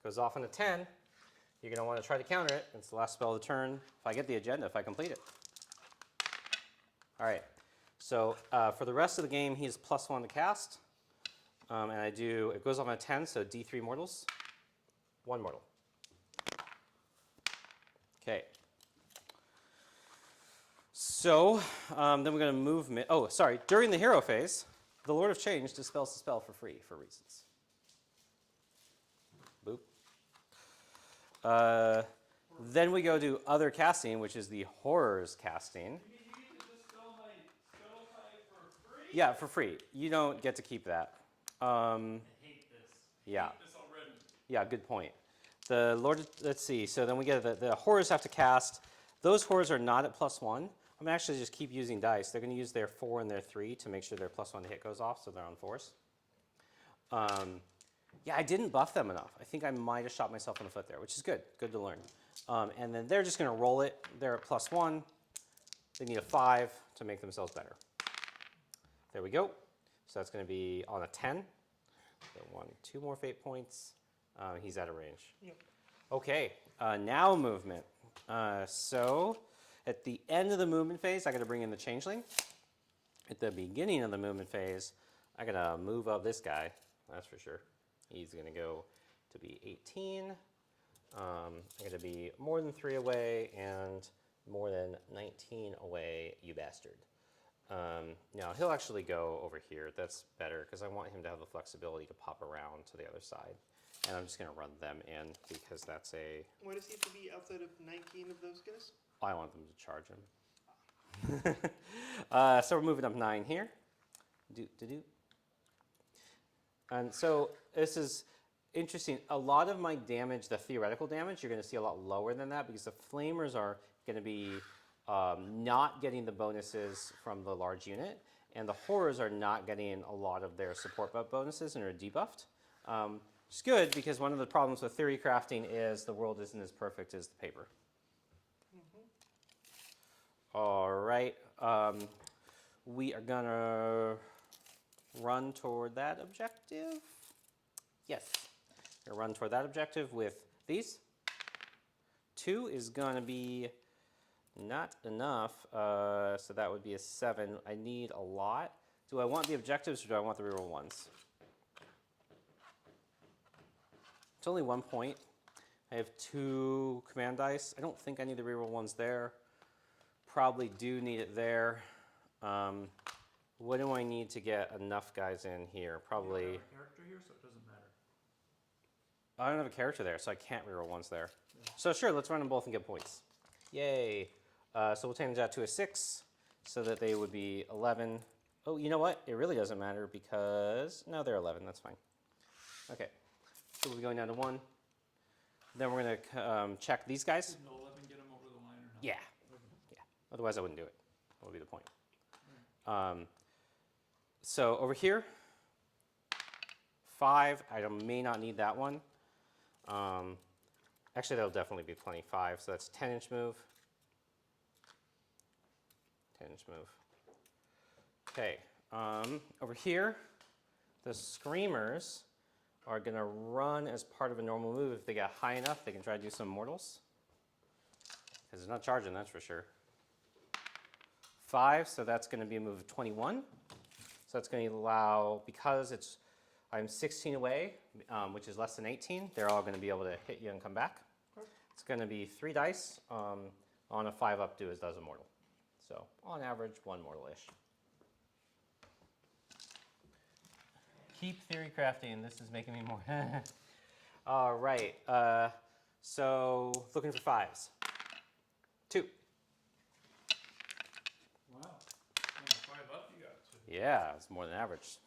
Goes off on a 10. You're going to want to try to counter it. It's the last spell of the turn. If I get the agenda, if I complete it. All right. So for the rest of the game, he's +1 to cast. And it goes off on a 10, so D3 mortals. 1 mortal. Okay. So then we're going to move... During the hero phase, the Lord of Change dispels the spell for free for reasons. Boop. Then we go to other casting, which is the Horrors casting. You get to dispel my spell type for free? Yeah, for free. You don't get to keep that. I hate this. Yeah. I hate this already. Yeah, good point. The Lord, let's see. So then we get the Horrors have to cast. Those Horrors are not at +1. I'm actually just keep using dice. They're going to use their 4 and their 3 to make sure their +1 to hit goes off, so they're on 4s. Yeah, I didn't buff them enough. I think I might have shot myself in the foot there, which is good. Good to learn. And then they're just going to roll it. They're at +1. They need a 5 to make themselves better. There we go. So that's going to be on a 10. So 2 more fate points. He's out of range. Yep. Okay, now movement. So at the end of the movement phase, I got to bring in the changeling. At the beginning of the movement phase, I got to move up this guy. That's for sure. He's going to go to be 18. I got to be more than 3 away and more than 19 away, you bastard. Now he'll actually go over here. That's better because I want him to have the flexibility to pop around to the other side. And I'm just going to run them in because that's a... Why does he have to be outside of 19 of those guys? I want them to charge him. So we're moving up 9 here. And so this is interesting. A lot of my damage, the theoretical damage, you're going to see a lot lower than that because the flamers are going to be not getting the bonuses from the large unit, and the horrors are not getting a lot of their support buff bonuses and are debuffed. It's good because one of the problems with theory crafting is the world isn't as perfect as the paper. All right. We are going to run toward that objective. Yes. We're going to run toward that objective with these. 2 is going to be not enough, so that would be a 7. I need a lot. Do I want the objectives or do I want the reroll ones? It's only 1 point. I have 2 command dice. I don't think I need the reroll ones there. Probably do need it there. What do I need to get enough guys in here? Probably... You don't have a character here, so it doesn't matter. I don't have a character there, so I can't reroll ones there. Yeah. So sure, let's run them both and get points. Yay. So we'll change that to a 6 so that they would be 11. Oh, you know what? It really doesn't matter because... No, they're 11. That's fine. Okay. So we'll be going down to 1. Then we're going to check these guys. Didn't 11 get them over the line or not? Yeah. Yeah. Otherwise, I wouldn't do it. That would be the point. Right. So over here, 5. I may not need that one. Actually, that'll definitely be plenty. 5. So that's 10-inch move. 10-inch move. Okay. Over here, the Screamers are going to run as part of a normal move. If they get high enough, they can try to do some mortals. Because it's not charging, that's for sure. 5, so that's going to be a move of 21. So that's going to allow, because it's I'm 16 away, which is less than 18. They're all going to be able to hit you and come back. It's going to be 3 dice. On a 5-up, do as does a mortal. So on average, 1 mortal-ish. Keep theory crafting. This is making me more. All right. So looking for 5s. 2. Wow. On a 5-up, you got 2. Yeah, it's more than average.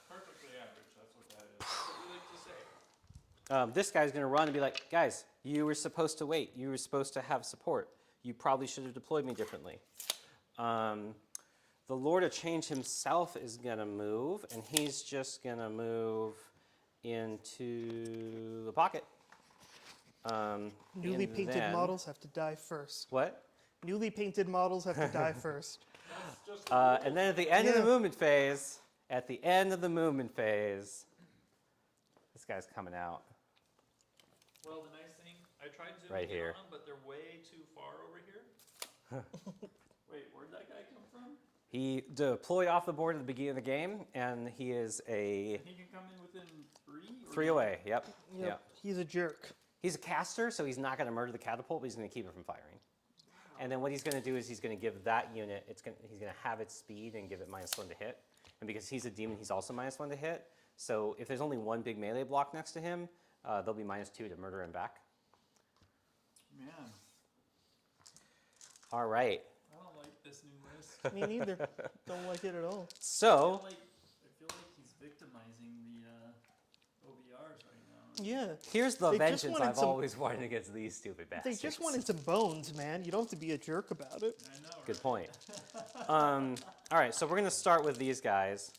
Perfectly average. That's what that is. What do you like to say? This guy's going to run and be like, guys, you were supposed to wait. You were supposed to have support. You probably should have deployed me differently. The Lord of Change himself is going to move, and he's just going to move into the pocket. Newly and painted then- models have to die first. What? Newly painted models have to die first. And then at the end of the Yeah. movement phase, this guy's coming out. Well, the nice thing, I tried zooming Right in here. on them, but they're way too far over here. Wait, where'd that guy come from? He deployed off the board at the beginning of the game, and he is a He can come in within 3? Or 3 away. Yep. Yep. Yep. He's a jerk. He's a caster, so he's not going to murder the catapult, but he's going to keep it from firing. And then what he's going to do is he's going to give that unit, he's going to have its speed and give it -1 to hit. And because he's a demon, he's also -1 to hit. So if there's only one big melee block next to him, they'll be -2 to murder him back. Man, All right. I don't like this new list. Me neither. Don't like it at all. So, I feel like he's victimizing the OBRs right now. Yeah. here's the They just vengeance wanted I've some- always wanted against these stupid They bastards. just wanted some bones, man. You don't have to be a jerk about it. I know, Good right? point. All right, so we're going to start with these guys.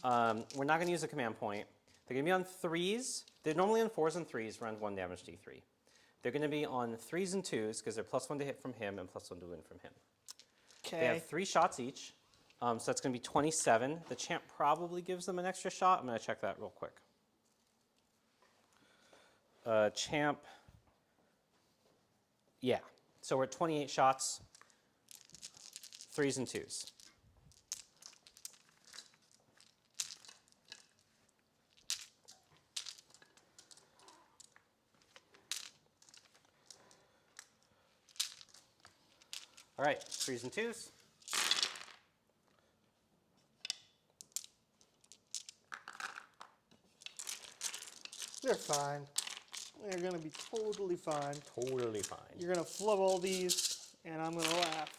We're not going to use a command point. They're going to be on 3s. They're normally on 4s and 3s, round 1 damage D3. They're going to be on 3s and 2s because they're +1 to hit from him and +1 to win from him. They Okay. have 3 shots each, so that's going to be 27. The champ probably gives them an extra shot. I'm going to check that real quick. Champ, yeah. So we're at 28 shots, 3s and 2s. All right, 3s and 2s. They're fine. They're going to be totally fine. Totally fine. You're going to flub all these, and I'm going to laugh.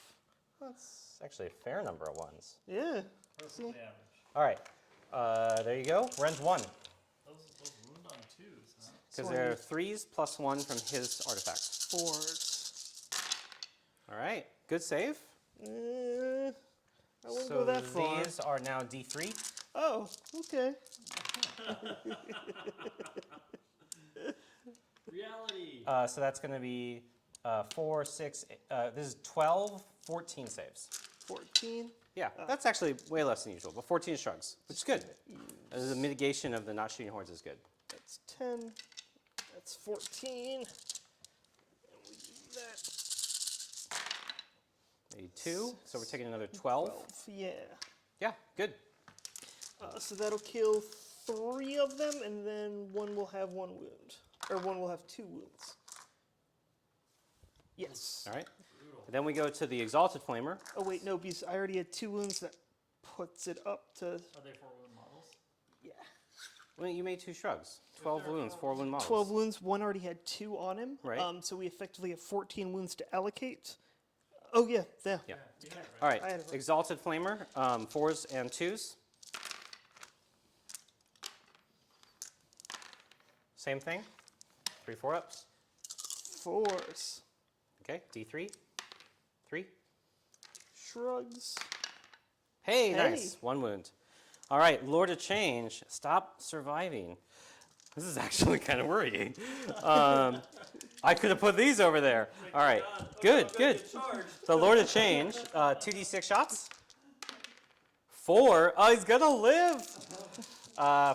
That's actually a fair number of 1s. Yeah. Perfectly average. All right, there you go. Rend 1. Those wound on 2s, huh? Because they're 3s +1 from his artifact. 4s. All right, good save. I wouldn't So go that far. these are now D3. Oh, okay. Reality. So that's going to be 4, 6, this is 12, 14 saves. 14. Yeah, that's actually way less than usual, but 14 shrugs, which is good. The mitigation of the not shooting hordes is good. That's 10. That's 14. And we do that. Maybe 2, so we're taking another 12. Yeah. Yeah, good. So that'll kill 3 of them, and then one will have 1 wound. Or one will have 2 wounds. Yes. All right. And then we go to the Exalted Flamer. Oh, wait, no, because I already had 2 wounds. That puts it up to, Are they 4-wound models? yeah. Well, you made 2 shrugs. 12 there are wounds, 4 4 wound models. 12 wounds. One already had 2 on him. Right. So we effectively have 14 wounds to allocate. Oh, yeah, there. Yeah. You had it right. All right, I had it right. Exalted Flamer, 4s and 2s. Same thing, 3 4-ups. 4s. Okay, D3, 3. Shrugs. Hey, Hey. nice, 1 wound. All right, Lord of Change, stop surviving. This is actually kind of worrying. I could have put these over there. All right, good, good. The Lord of Change, 2d6 shots. 4, oh, he's gonna live.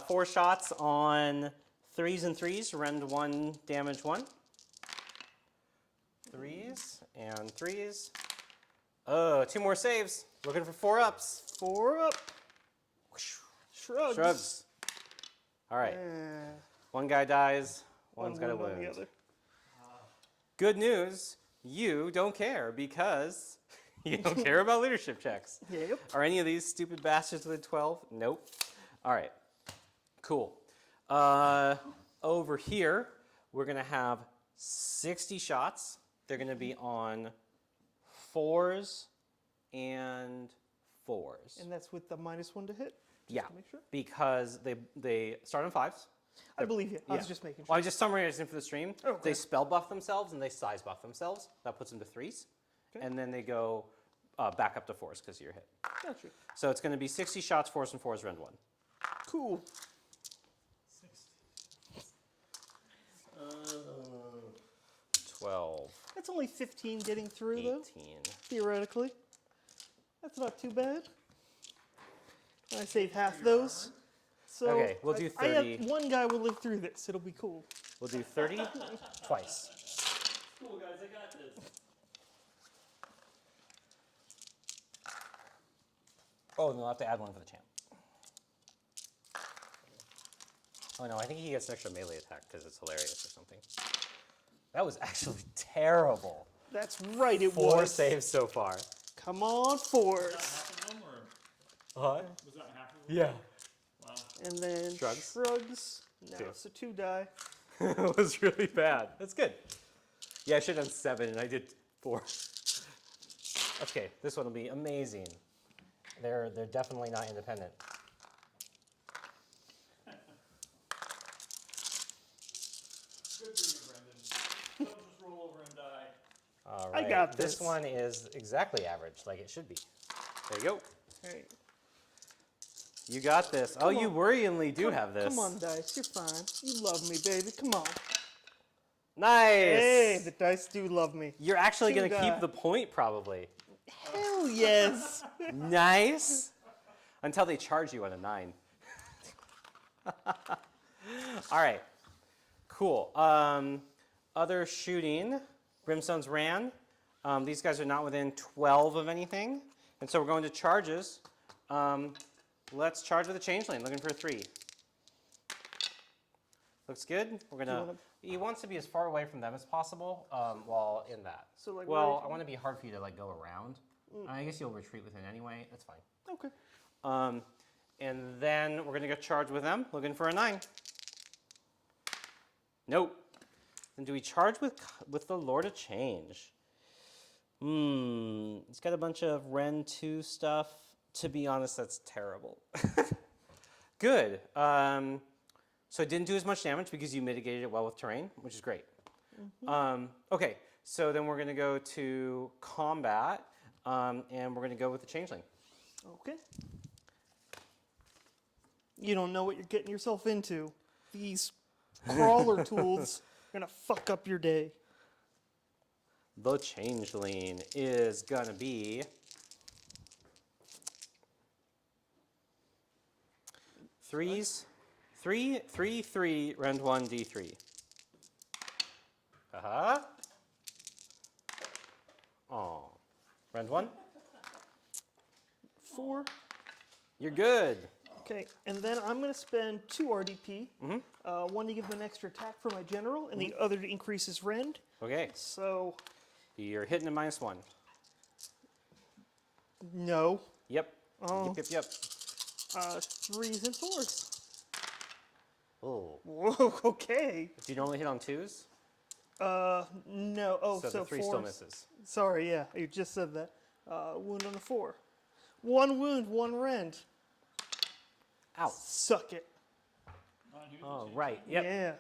4 shots on 3s and 3s, rend 1, damage 1. 3s and 3s. 2 more saves. Looking for 4-ups. 4 up. Shrugs. Shrugs. All right. Eh, One guy dies, one one's got a wound on the wound. other. Good news, you don't care because you don't care about leadership checks. Yep. Are any of these stupid bastards within 12? Nope. All right. Cool. Over here, we're going to have 60 shots. They're going to be on 4s and 4s. And that's with the -1 to hit? Yeah, To make sure? because they start on 5s. I believe you. I was Yeah. just making sure. Well, I just summarizing for the stream. Okay. They spell buff themselves and they size buff themselves. That puts them to 3s. Okay. And then they go back up to 4s because you're hit. Gotcha. So it's going to be 60 shots, 4s and 4s, round 1. Cool. 12, That's only 15 getting through, 18. though, theoretically. That's not too bad. I save half those. So Okay, we'll do I 30. have one guy will live through this. It'll be cool. We'll do 30 twice. Cool, guys, I got this. Oh, and we'll have to add one for the champ. Oh no, I think he gets an extra melee attack because it's hilarious or something. That was actually terrible. That's right, it 4 was. saves so far. Come on, fours. Half of them, or What? was that half of them? Yeah. Wow. And then Shrugs. shrugs. No, 2. so 2 die. It was really bad. That's good. Yeah, I should have done 7 and I did 4. Okay, this one will be amazing. They're definitely not independent. Good for you, Brendan. Don't just roll over and die. All I right. got This this. one is exactly average, like it should be. There you go. All right. You got this. Oh, Come you on. worryingly do have this. Come on, dice. You're fine. You love me, baby. Come on. Nice. Hey, the dice do love me. You're actually Two going to keep die. the point, probably. Hell yes. Nice. Until they charge you on a 9. All right. Cool. Other shooting. Brimstones ran. These guys are not within 12 of anything. And so we're going to charges. Let's charge with a changeling, looking for a 3. Looks good. We're gonna. wanna- He wants to be as far away from them as possible while in that. So, like, well, where- I want to be hard for you to like go around. I guess you'll retreat with it anyway. That's fine. Okay. And then we're gonna go charge with them, looking for a 9. Nope. Then do we charge with the Lord of Change? It's got a bunch of Ren 2 stuff. To be honest, that's terrible. Good. So it didn't do as much damage because you mitigated it well with terrain, which is great. Okay, so then we're going to go to combat, and we're going to go with the changeling. Okay. You don't know what you're getting yourself into. These crawler tools are gonna fuck up your day. The changeling is going to be 3s. 3, 3, 3, rend 1, d3. Oh, rend 1. 4. You're good. Okay, and then I'm gonna spend 2 RDP. One to give them an extra attack for my general, and the other to increase his rend. Okay, So, you're hitting a -1. no. Yep. Oh. Yep. 3s and 4s. Oh. Whoa, okay. Do you normally hit on 2s? No. Oh, So so the 3 4s. still misses. Sorry, yeah, you just said that. Wound on the 4. 1 wound, 1 rend. Ow. Suck it. Oh, right. Yep. Yeah.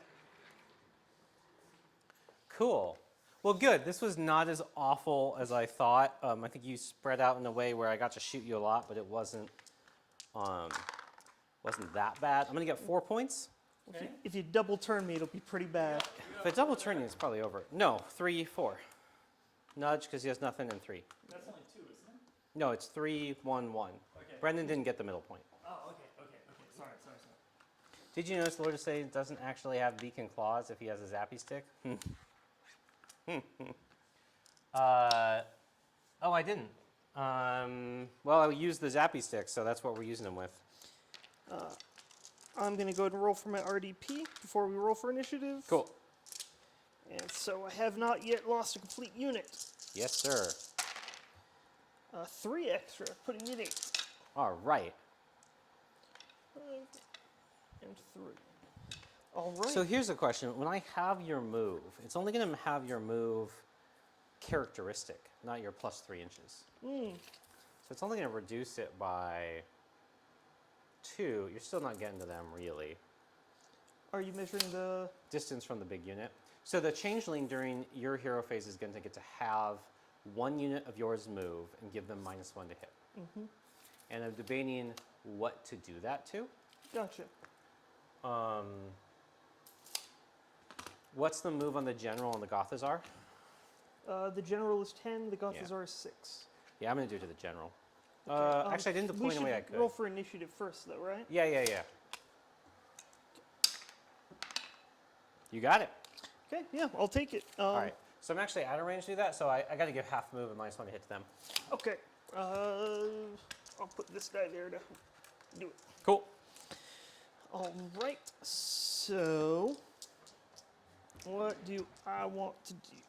Cool. Well, good. This was not as awful as I thought. I think you spread out in a way where I got to shoot you a lot, but it wasn't that bad. I'm gonna get 4 points. Okay. If you double turn me, it'll be pretty bad. If I double turn you, it's probably over. No, 3, 4. Nudge because he has nothing, and 3. That's only 2, isn't it? No, it's 3, 1, 1. Okay. Brendan didn't get the middle point. Oh, okay. Sorry. Did you notice the Lord of Say doesn't actually have beacon claws if he has a zappy stick? Oh, I didn't. Well, I used the zappy stick, so that's what we're using them with. I'm going to go ahead and roll for my RDP before we roll for initiative. Cool. And so I have not yet lost a complete unit. Yes, sir. 3 extra, putting it 8. All right. 5 and 3. All right. So here's a question. When I have your move, it's only going to have your move characteristic, not your plus 3 inches. So it's only going to reduce it by 2. You're still not getting to them, really. Are you measuring the... Distance from the big unit. So the changeling during your hero phase is going to get to have 1 unit of yours move and give them -1 to hit. And I'm debating what to do that to. Gotcha. What's the move on the general and the Gothazar? The general is 10, the Gothazar is 6. Yeah, I'm going to do it to the general. Okay, Actually, I didn't deploy in the way I could. Roll for initiative first, though, right? Yeah. You got it. Okay, yeah, I'll take it. All right. So I'm actually out of range to do that, so I got to give half move and -1 to hit to them. Okay. I'll put this die there to do it. Cool. All right. So, what do I want to do?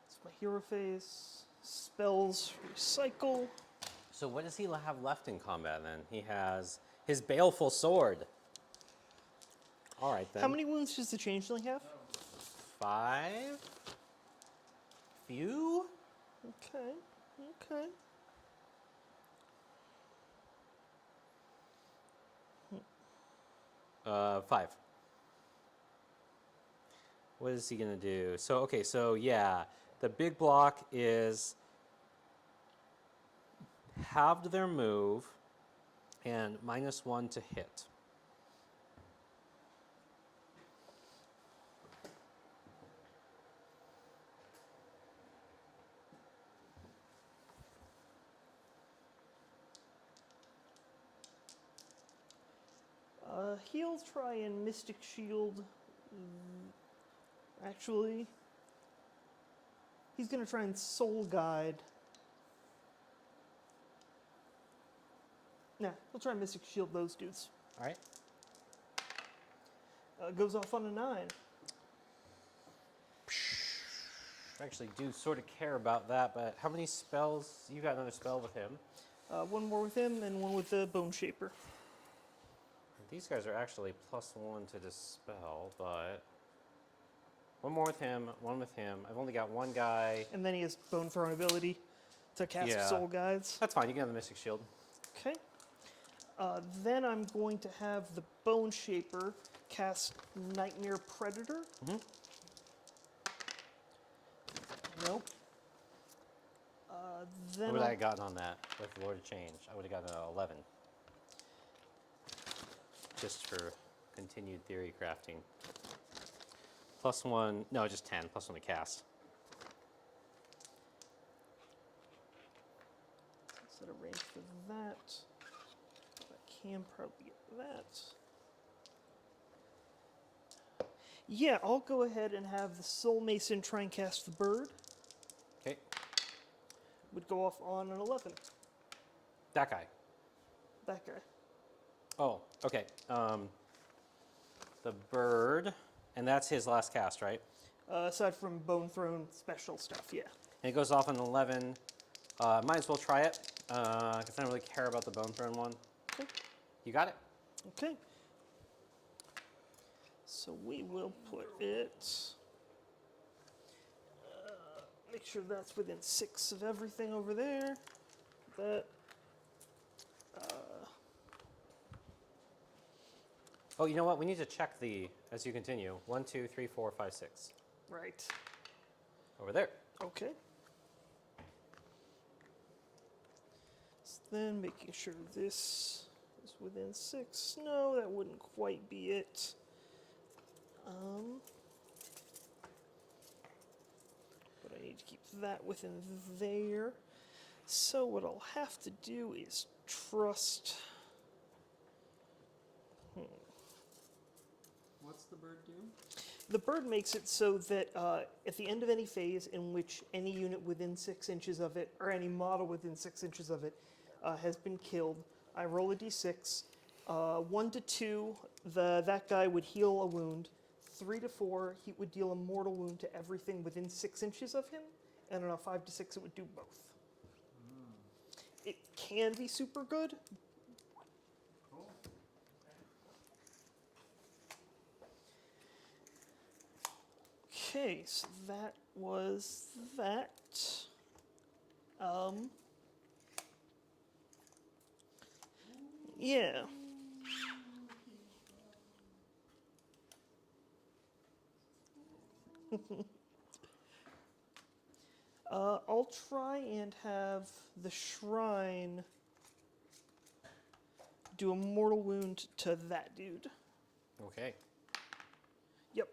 It's my hero phase. Spells recycle. So what does he have left in combat then? He has his baleful sword. All right then. How many wounds does the changeling have? 5? Few? Okay. 5. What is he gonna do? So okay, so yeah, the big block is halved their move and -1 to hit. He'll try and Mystic Shield. Actually, he's going to try and Soul Guide. Nah, he'll try and Mystic Shield those dudes. All right. Goes off on a 9. I actually do sort of care about that, but how many spells? You got another spell with him. 1 more with him and 1 with the Bone Shaper. These guys are actually +1 to dispel, but 1 more with him, 1 with him. I've only got 1 guy. And then he has Bone Throne ability to cast Yeah. Soul Guides. That's fine. You can have the Mystic Shield. Okay. Then I'm going to have the Bone Shaper cast Nightmare Predator. Nope. Then What would I have gotten on that with Lord of Change? I would have gotten an 11. Just for continued theory crafting. +1, no, just 10, +1 to cast. Set a range for that. I can probably get that. Yeah, I'll go ahead and have the Soul Mason try and cast the bird. Okay, Would go off on an 11. that guy. That guy. Oh, okay. The bird, and that's his last cast, right? Aside from Bone Throne special stuff, yeah. And it goes off on 11. Might as well try it, because I don't really care about the Bone Throne one. Okay. You got it? Okay. So we will put it. Make sure that's within 6 of everything over there. That. Oh, you know what? We need to check the, as you continue. 1, 2, 3, 4, 5, 6. Right. Over there. Okay. So then making sure this is within 6. No, that wouldn't quite be it. But I need to keep that within there. So what I'll have to do is trust. What's the bird do? The bird makes it so that at the end of any phase in which any unit within 6 inches of it, or any model within 6 inches of it, has been killed, I roll a d6, 1 to 2, that guy would heal a wound. 3 to 4, he would deal a mortal wound to everything within 6 inches of him. And on a 5 to 6, it would do both. It can be super good. Cool. Okay, so that was that. Yeah. I'll try and have the shrine do a mortal wound to that dude. Okay. Yep,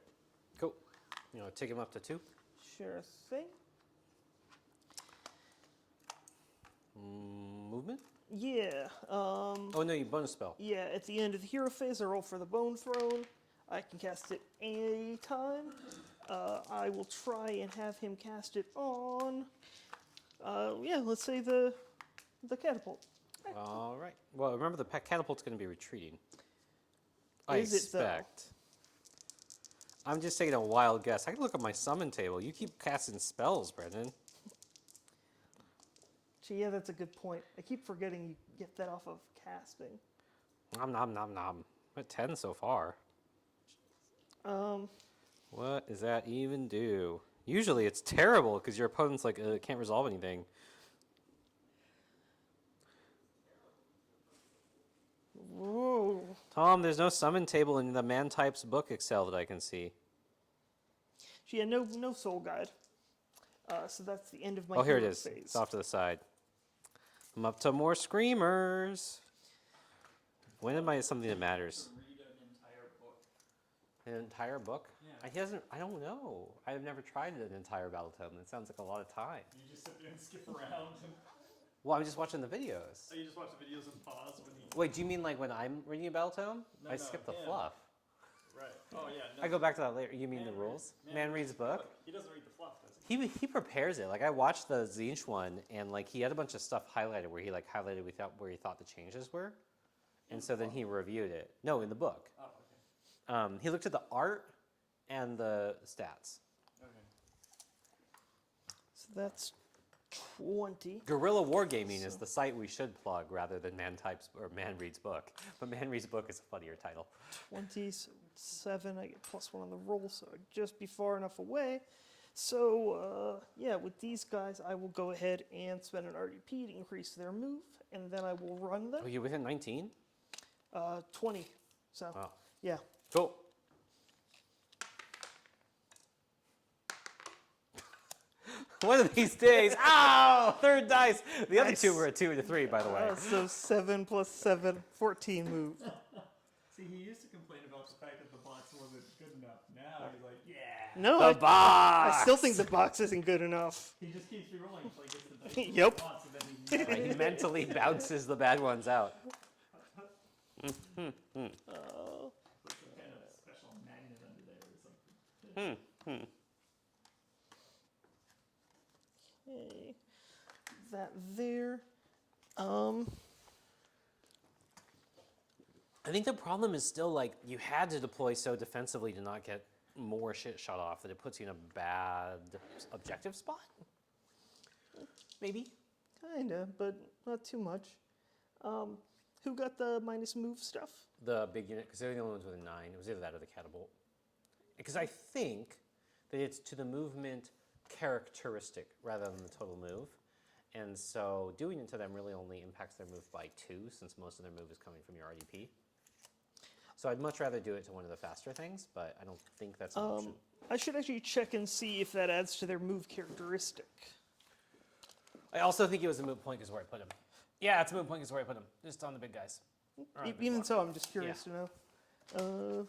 Cool. You know, take him up to 2. sure thing. Movement? Yeah, Oh no, you bonus spell. yeah, at the end of the hero phase, I roll for the Bone Throne. I can cast it any time. I will try and have him cast it on, let's say the catapult. All right. Well, remember the catapult's going to be retreating. I Is it, though? expect. I'm just taking a wild guess. I can look at my summon table. You keep casting spells, Brendan. Gee, yeah, that's a good point. I keep forgetting you get that off of casting. Nom nom nom nom. I'm at 10 so far. What does that even do? Usually it's terrible because your opponent's like, can't resolve anything. Whoa. Tom, there's no summon table in the man types book Excel that I can see. Gee, yeah, no soul guide. So that's the end of my Oh, here it hero is. phase. It's off to the side. I'm up to more screamers. When am I something that matters? Read an entire book. An entire book? Yeah. I don't know. I've never tried an entire battle tome. That sounds like a lot of time. You just sit there and skip around. Well, I'm just watching the videos. Oh, you just watch the videos and pause when you. Wait, do you mean like when I'm reading a battle tome? No, I no, skip the him. fluff. Right. Oh yeah. No. I go back to that later. You mean Man the rules? reads- Man reads book. He doesn't read the fluff, does he? He prepares it. Like I watched the Tzeentch one, and like he had a bunch of stuff highlighted where he like highlighted where he thought the changes were, and so then he reviewed it. No, in the book. Oh, okay. He looked at the art and the stats. Okay. So that's 20. Guerrilla Wargaming is the site we should plug rather than Man Types or Man Reads Book. But Man Reads Book is a funnier title. 20, so 7. I get +1 on the roll, so I'd just be far enough away. So, yeah, with these guys, I will go ahead and spend an RDP to increase their move, and then I will run them. Oh, you within 19? 20. So, Oh, yeah. cool. One of these days. Ow! Third dice. The other Nice. two were a 2 and a 3, by the way. So 7 + 7, 14 move. See, he used to complain about the fact that the box wasn't good enough. Now he's like, yeah. No, The box! I still think the box isn't good enough. He just keeps rerolling until he gets the dice. he Yep. wants, and then he Right, he mentally bounces the bad ones out. puts some kind of special magnet under there or something. Okay. That there. I think the problem is still like you had to deploy so defensively to not get more shit shot off that it puts you in a bad objective spot. Maybe. Kinda, but not too much. Who got the minus move stuff? The big unit, because they're the only ones with a 9. It was either that or the catapult. Because I think that it's to the movement characteristic rather than the total move. And so doing it to them really only impacts their move by 2, since most of their move is coming from your RDP. So I'd much rather do it to one of the faster things, but I don't think that's an option. I should actually check and see if that adds to their move characteristic. I also think it was a moot point because where I put him. Yeah, it's a moot point because where I put him. Just on the big guys. Or on the big Even block. so, I'm just curious Yeah. to know.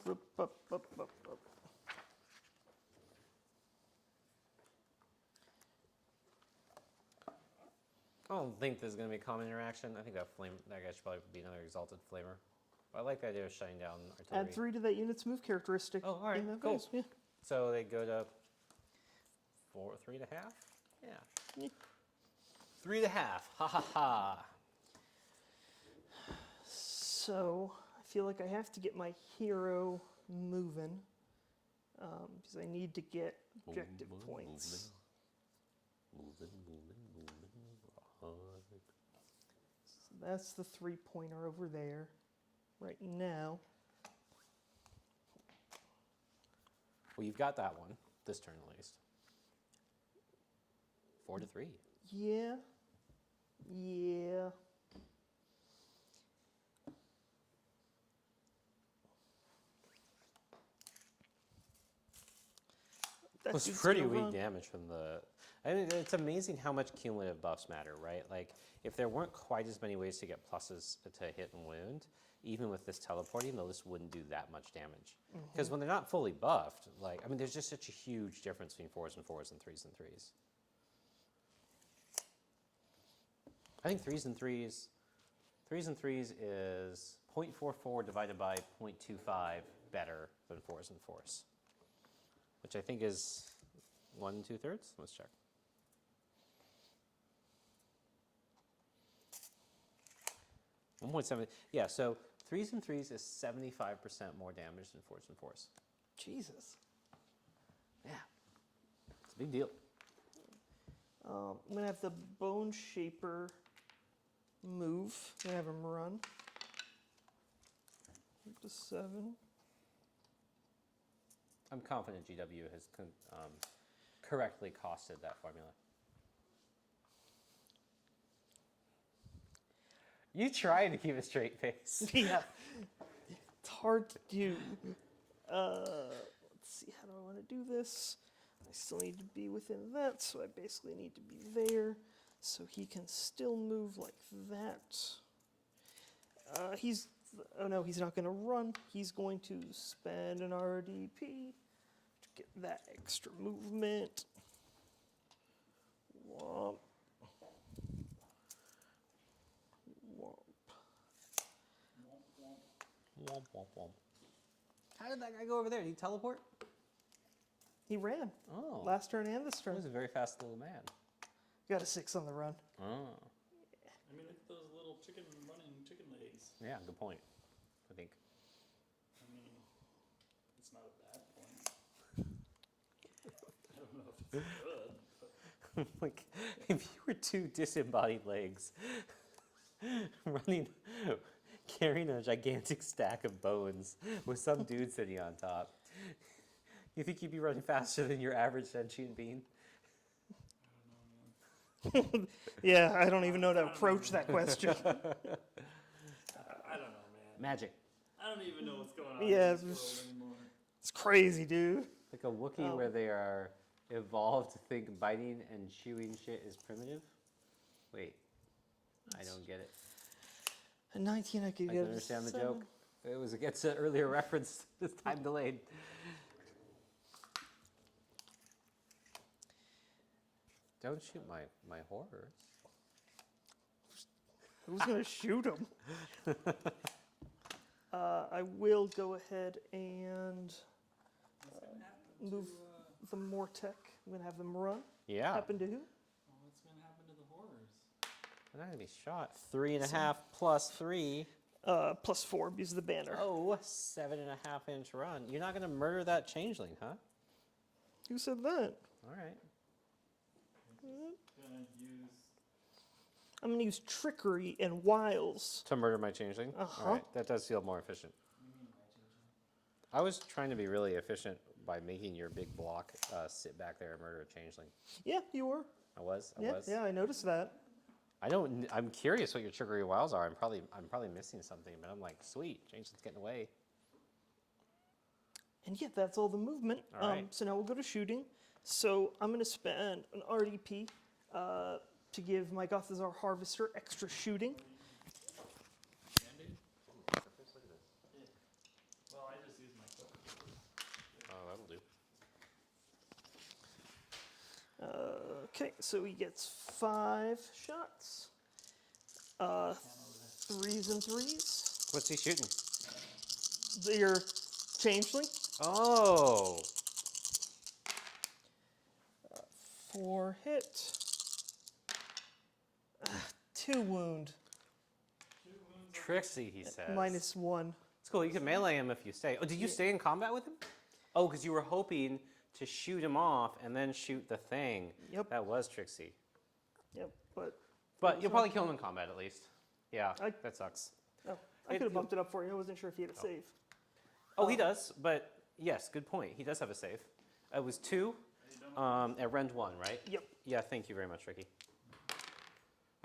I don't think there's going to be a common interaction. I think that guy should probably be another exalted flamer. But I like the idea of shutting down artillery. Add 3 to that unit's move characteristic. Oh, all right, in that cool. phase, yeah. So they go to 3.5? Yeah. Yeah. 3.5. Ha ha ha. So, feel like I have to get my hero moving because I need to get objective points. Moving. So that's the 3-pointer over there. Right now, Well, you've got that one this turn at least. 4-3. yeah. That It's dude's pretty gonna weak run. damage from the. I mean, it's amazing how much cumulative buffs matter, right? Like, if there weren't quite as many ways to get pluses to hit and wound, even with this teleporting, this wouldn't do that much damage. Because when they're not fully buffed, like, I mean, there's just such a huge difference between 4s and 4s and 3s and 3s. I think 3s and 3s is 0.44 divided by 0.25 better than 4s and 4s, which I think is 1 2/3. Let's check. $1.7. Yeah, so 3s and 3s is 75% more damage than 4s and 4s. Jesus. Yeah, it's a big deal. I'm going to have the Bone Shaper move. I'm going to have him run. Up to 7. I'm confident GW has correctly costed that formula. You try to keep a straight face. Yeah. It's hard to do. Let's see, how do I want to do this? I still need to be within that, so I basically need to be there. So he can still move like that. Oh no, he's not going to run. He's going to spend an RDP to get that extra movement. Womp. Womp. Womp, womp, womp. How did that guy go over there? Did he teleport? He ran. Oh. Last turn and this He turn. was a very fast little man. Got a 6 on the run. Oh. I mean, look at those little running chicken legs. Yeah, good point. I think. I mean, it's not a bad point. I don't know if it's good. Like, if you were 2 disembodied legs running, carrying a gigantic stack of bones with some dude sitting on top, you think you'd be running faster than your average sentient being? Yeah, I don't even know how to approach that question. I don't know, man. Magic. I don't even know what's going on Yeah, in this world anymore. It's crazy, dude. Like a Wookiee where they are evolved to think biting and chewing shit is primitive? Wait, I don't get it. A 19, I could I get can a understand the 7. joke. It was against an earlier reference. This time delayed. Don't shoot my horrors. Who's going to shoot him? I will go ahead and move the Mortec. I'm going to have them run. Yeah. Happen to who? Well, what's going to happen to the horrors? They're not going to be shot. 3.5 plus 3. Plus 4 because of the banner. Oh, 7.5-inch run. You're not going to murder that changeling, huh? Who said that? All right. Gonna use. I'm going to use trickery and wiles. To murder my changeling? Uh-huh. All right. That does feel more efficient. I was trying to be really efficient by making your big block sit back there and murder a changeling. Yeah, you were. I was. Yeah, I noticed that. I'm curious what your trickery wiles are. I'm probably missing something, but I'm like, sweet, Changeling's getting away. And yeah, that's all the movement. All right. So now we'll go to shooting. So I'm going to spend an RDP to give my Gothazar Harvester extra shooting. Band-Aid? Well, I just used my clip. Oh, that'll do. Okay, so he gets 5 shots. 3s and 3s. What's he shooting? Your changeling. Oh, 4 hit. 2 wound. Trixie, he says. -1. It's cool. You can melee him if you stay. Oh, did you stay in combat with him? Oh, because you were hoping to shoot him off and then shoot the thing. Yep. That was tricksy. Yep, but But you'll probably kill him in combat at least. Yeah, that sucks. oh, I could have bumped it up for you. I wasn't sure if he had a save. Oh, he does, but yes, good point. He does have a save. It was 2 at Rend 1, right? Yep. Yeah, thank you very much, Ricky.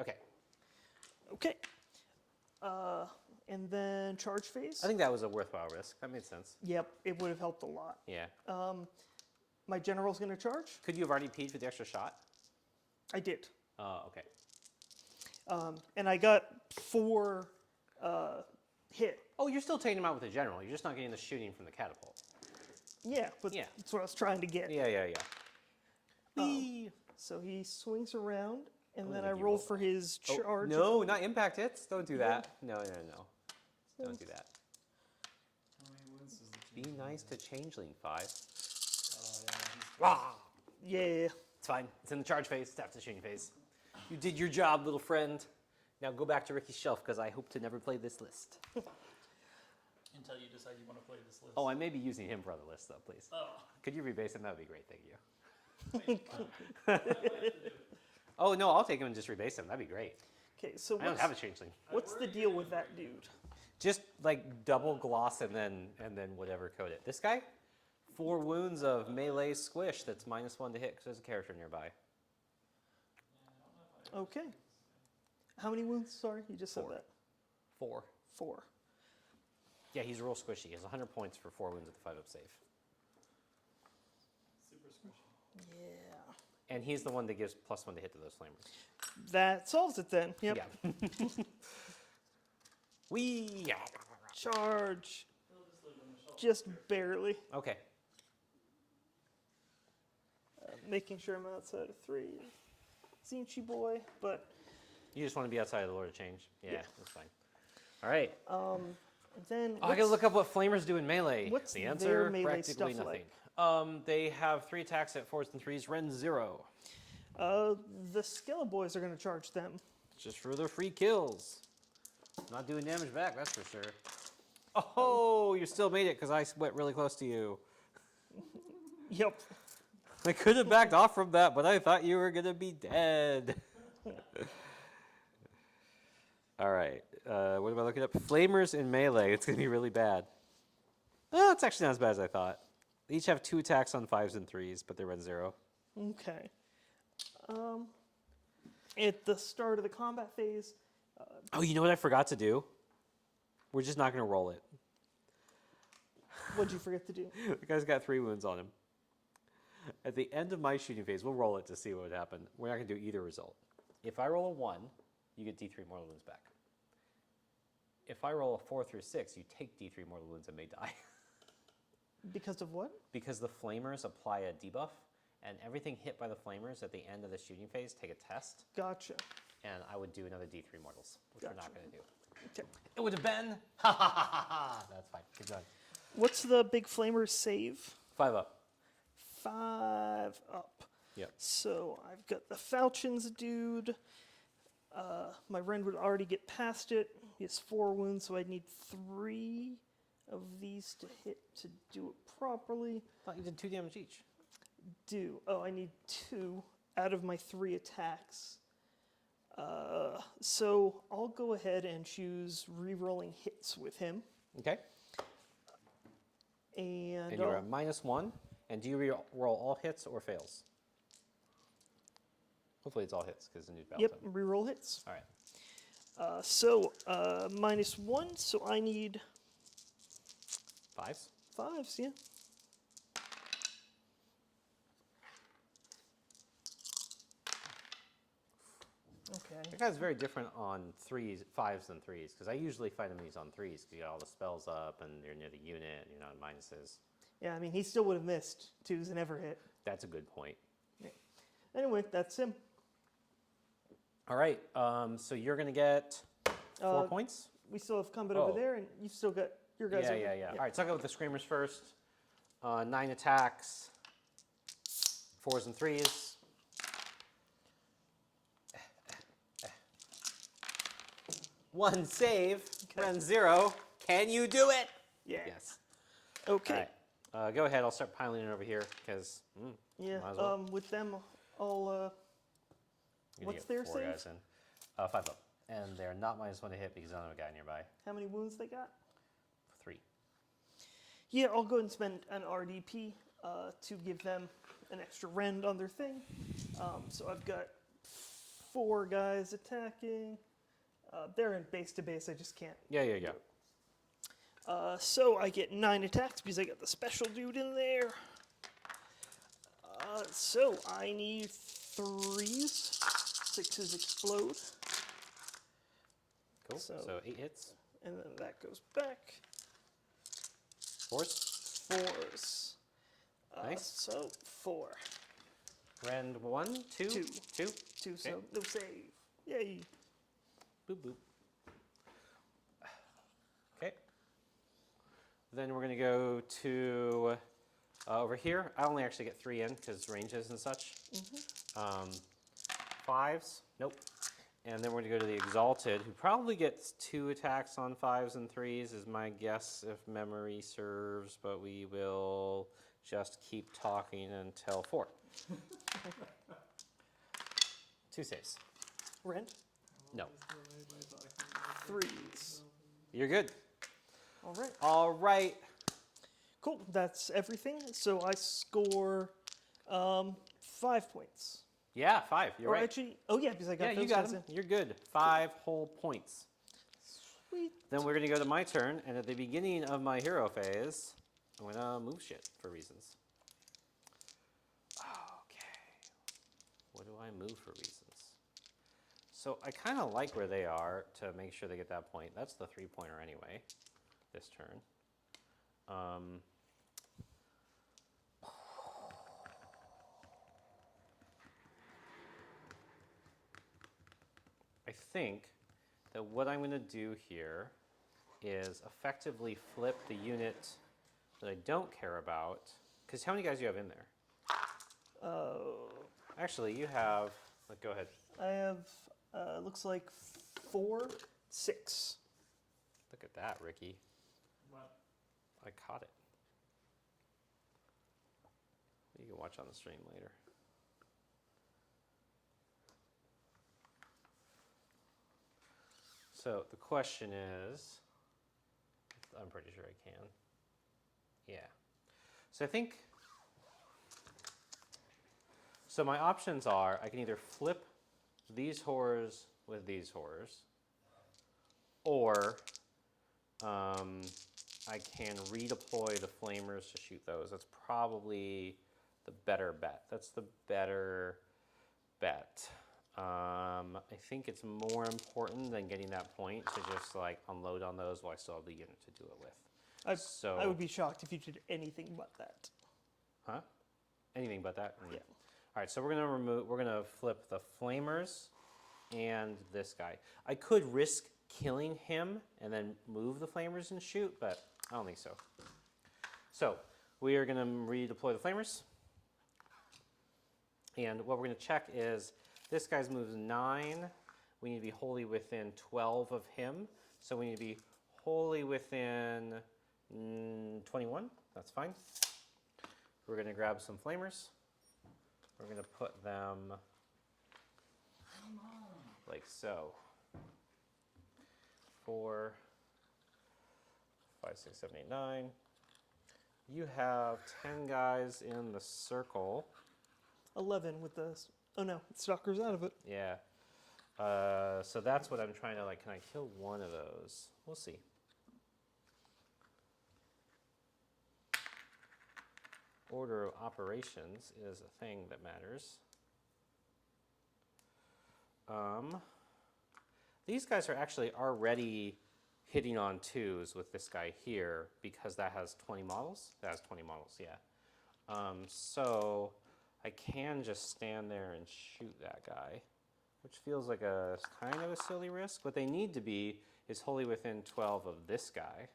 Okay. Okay. And then charge phase. I think that was a worthwhile risk. That made sense. Yep, it would have helped a lot. Yeah. My general's going to charge. Could you have already peed for the extra shot? I did. Okay. And I got 4 hit. Oh, you're still taking him out with the general. You're just not getting the shooting from the catapult. Yeah, but Yeah. that's what I was trying to get. Yeah. So he swings around, and then did I you roll roll? for his Oh, charge. no, not impact hits. Don't do that. No. Don't do that. How many wounds does the Be nice to Changeling 5. Oh, Yeah. It's fine. It's in the charge phase. It's after the shooting phase. You did your job, little friend. Now go back to Ricky's shelf because I hope to never play this list. Until you decide you want to play this list. Oh, I may be using him for other lists though, please. Oh. Could you rebase him? That would be great. Thank you. Oh no, I'll take him and just rebase him. That'd be great. Okay, so I don't have a Changeling. what's the deal with that dude? Just like double gloss and then whatever code it. This guy, 4 wounds of melee squish. That's -1 to hit because there's a character nearby. Okay. How many wounds? Sorry, you just said 4. that. 4. 4. Yeah, he's real squishy. He has 100 points for 4 wounds with the 5-up save. Super squishy. Yeah. And he's the one that gives +1 to hit to those flamers. That solves it then. Yep. Yeah. Wee. Charge. Just barely. Okay. Making sure I'm outside of 3. Tzeentch boy, but You just want to be outside of the Lord of Change. Yeah, Yeah. that's fine. All right. then I gotta look up what flamers do in melee. what's the their answer? melee Practically stuff nothing. They have 3 attacks at 4s and 3s. Rend 0. the Skella boys are going to charge them. Just for the free kills. Not doing damage back, that's for sure. Oh, you still made it because I went really close to you. Yep. I could have backed off from that, but I thought you were gonna be dead. All right. What am I looking up? Flamers in melee. It's gonna be really bad. Oh, it's actually not as bad as I thought. They each have 2 attacks on 5s and 3s, but they run 0. Okay. At the start of the combat phase, Oh, you know what I forgot to do? We're just not gonna roll it. what'd you forget to do? The guy's got 3 wounds on him. At the end of my shooting phase, we'll roll it to see what would happen. We're not going to do either result. If I roll a 1, you get D3 mortal wounds back. If I roll a 4 through 6, you take D3 mortal wounds and may die. Because of what? Because the flamers apply a debuff, and everything hit by the flamers at the end of the shooting phase take a test, Gotcha. and I would do another D3 mortals, which we're not going to do. Okay. It would have been, ha ha ha ha ha. That's fine, keep going. What's the big flamer save? 5 up. 5 up. Yep. So I've got the falchions dude. My Rend would already get past it. He has 4 wounds, so I'd need 3 of these to hit to do it properly. I thought you did 2 damage each. Oh, I need 2 out of my 3 attacks. So I'll go ahead and choose re-rolling hits with him. Okay. And And you're a -1. And do you roll all hits or fails? Hopefully it's all hits because it's a new battle. yep, token. re-roll hits. All right. -1, so I need 5s. 5s, yeah. Okay. That guy's very different on 5s than 3s because I usually fight him when he's on 3s because you got all the spells up and you're near the unit and you're not in minuses. Yeah, I mean, he still would have missed 2s and ever hit. That's a good point. Yeah. Anyway, that's him. All right. So you're going to get 4 points? We still have combat over Oh. there, and you've still got your guys over Yeah. All right. So I'll go with the Screamers first. 9 attacks, 4s and 3s. One save, run 0. Can you do it? Yeah. Yes. Okay. All right. Go ahead. I'll start piling it over here because Yeah. might as well. With them, I'll. You're gonna What's get their 4 save? guys in. 5 up, and they're not -1 to hit because I don't have a guy nearby. How many wounds they got? 3. Yeah, I'll go and spend an RDP to give them an extra rend on their thing. So I've got 4 guys attacking. They're in base to base. I just can't. Yeah. So I get 9 attacks because I got the special dude in there. So I need 3s. 6s explode. Cool. So- So 8 hits. And then that goes back. 4s. 4s. Nice. So 4. Rend 1, 2, 2. 2. 2, so no save. Yay. Boop boop. Okay. Then we're gonna go to over here. I only actually get 3 in because ranges and such. 5s. Nope. And then we're gonna go to the Exalted, who probably gets 2 attacks on 5s and 3s, is my guess if memory serves. But we will just keep talking until 4. 2 saves. Rend. No. 3s. You're good. All right. All right. Cool. That's everything. So I score 5 points. Yeah, 5. You're Or right. actually, oh yeah, because I got Yeah, those you got guys them. in. You're good. 5 whole points. Sweet. Then we're going to go to my turn, and at the beginning of my hero phase, I'm going to move shit for reasons. Okay. What do I move for reasons? So I kind of like where they are to make sure they get that point. That's the 3-pointer anyway, this turn. I think that what I'm going to do here is effectively flip the unit that I don't care about. Because how many guys do you have in there? Actually, you have. Go ahead. I have, looks like 4, 6. Look at that, Ricky. What? I caught it. You can watch on the stream later. So the question is, I'm pretty sure I can. Yeah. So I think, so my options are, I can either flip these horrors with these horrors, or I can redeploy the flamers to shoot those. That's probably the better bet. That's the better bet. I think it's more important than getting that point to just like unload on those while I still have the unit to do it with. I would be shocked if you did anything but that. Huh? Anything but that? Yeah. All right, so we're gonna flip the flamers and this guy. I could risk killing him and then move the flamers and shoot, but I don't think so. So we are gonna redeploy the flamers. And what we're gonna check is this guy's moves 9. We need to be wholly within 12 of him. So we need to be wholly within 21. That's fine. We're going to grab some flamers. We're going to put them like so. 4, 5, 6, 7, 8, 9. You have 10 guys in the circle. 11 with the, oh no, Stalker's out of it. Yeah. So that's what I'm trying to like, can I kill one of those? We'll see. Order of operations is a thing that matters. These guys are actually already hitting on 2s with this guy here because that has 20 models. That has 20 models, yeah. So I can just stand there and shoot that guy, which feels like a kind of a silly risk. What they need to be is wholly within 12 of this guy,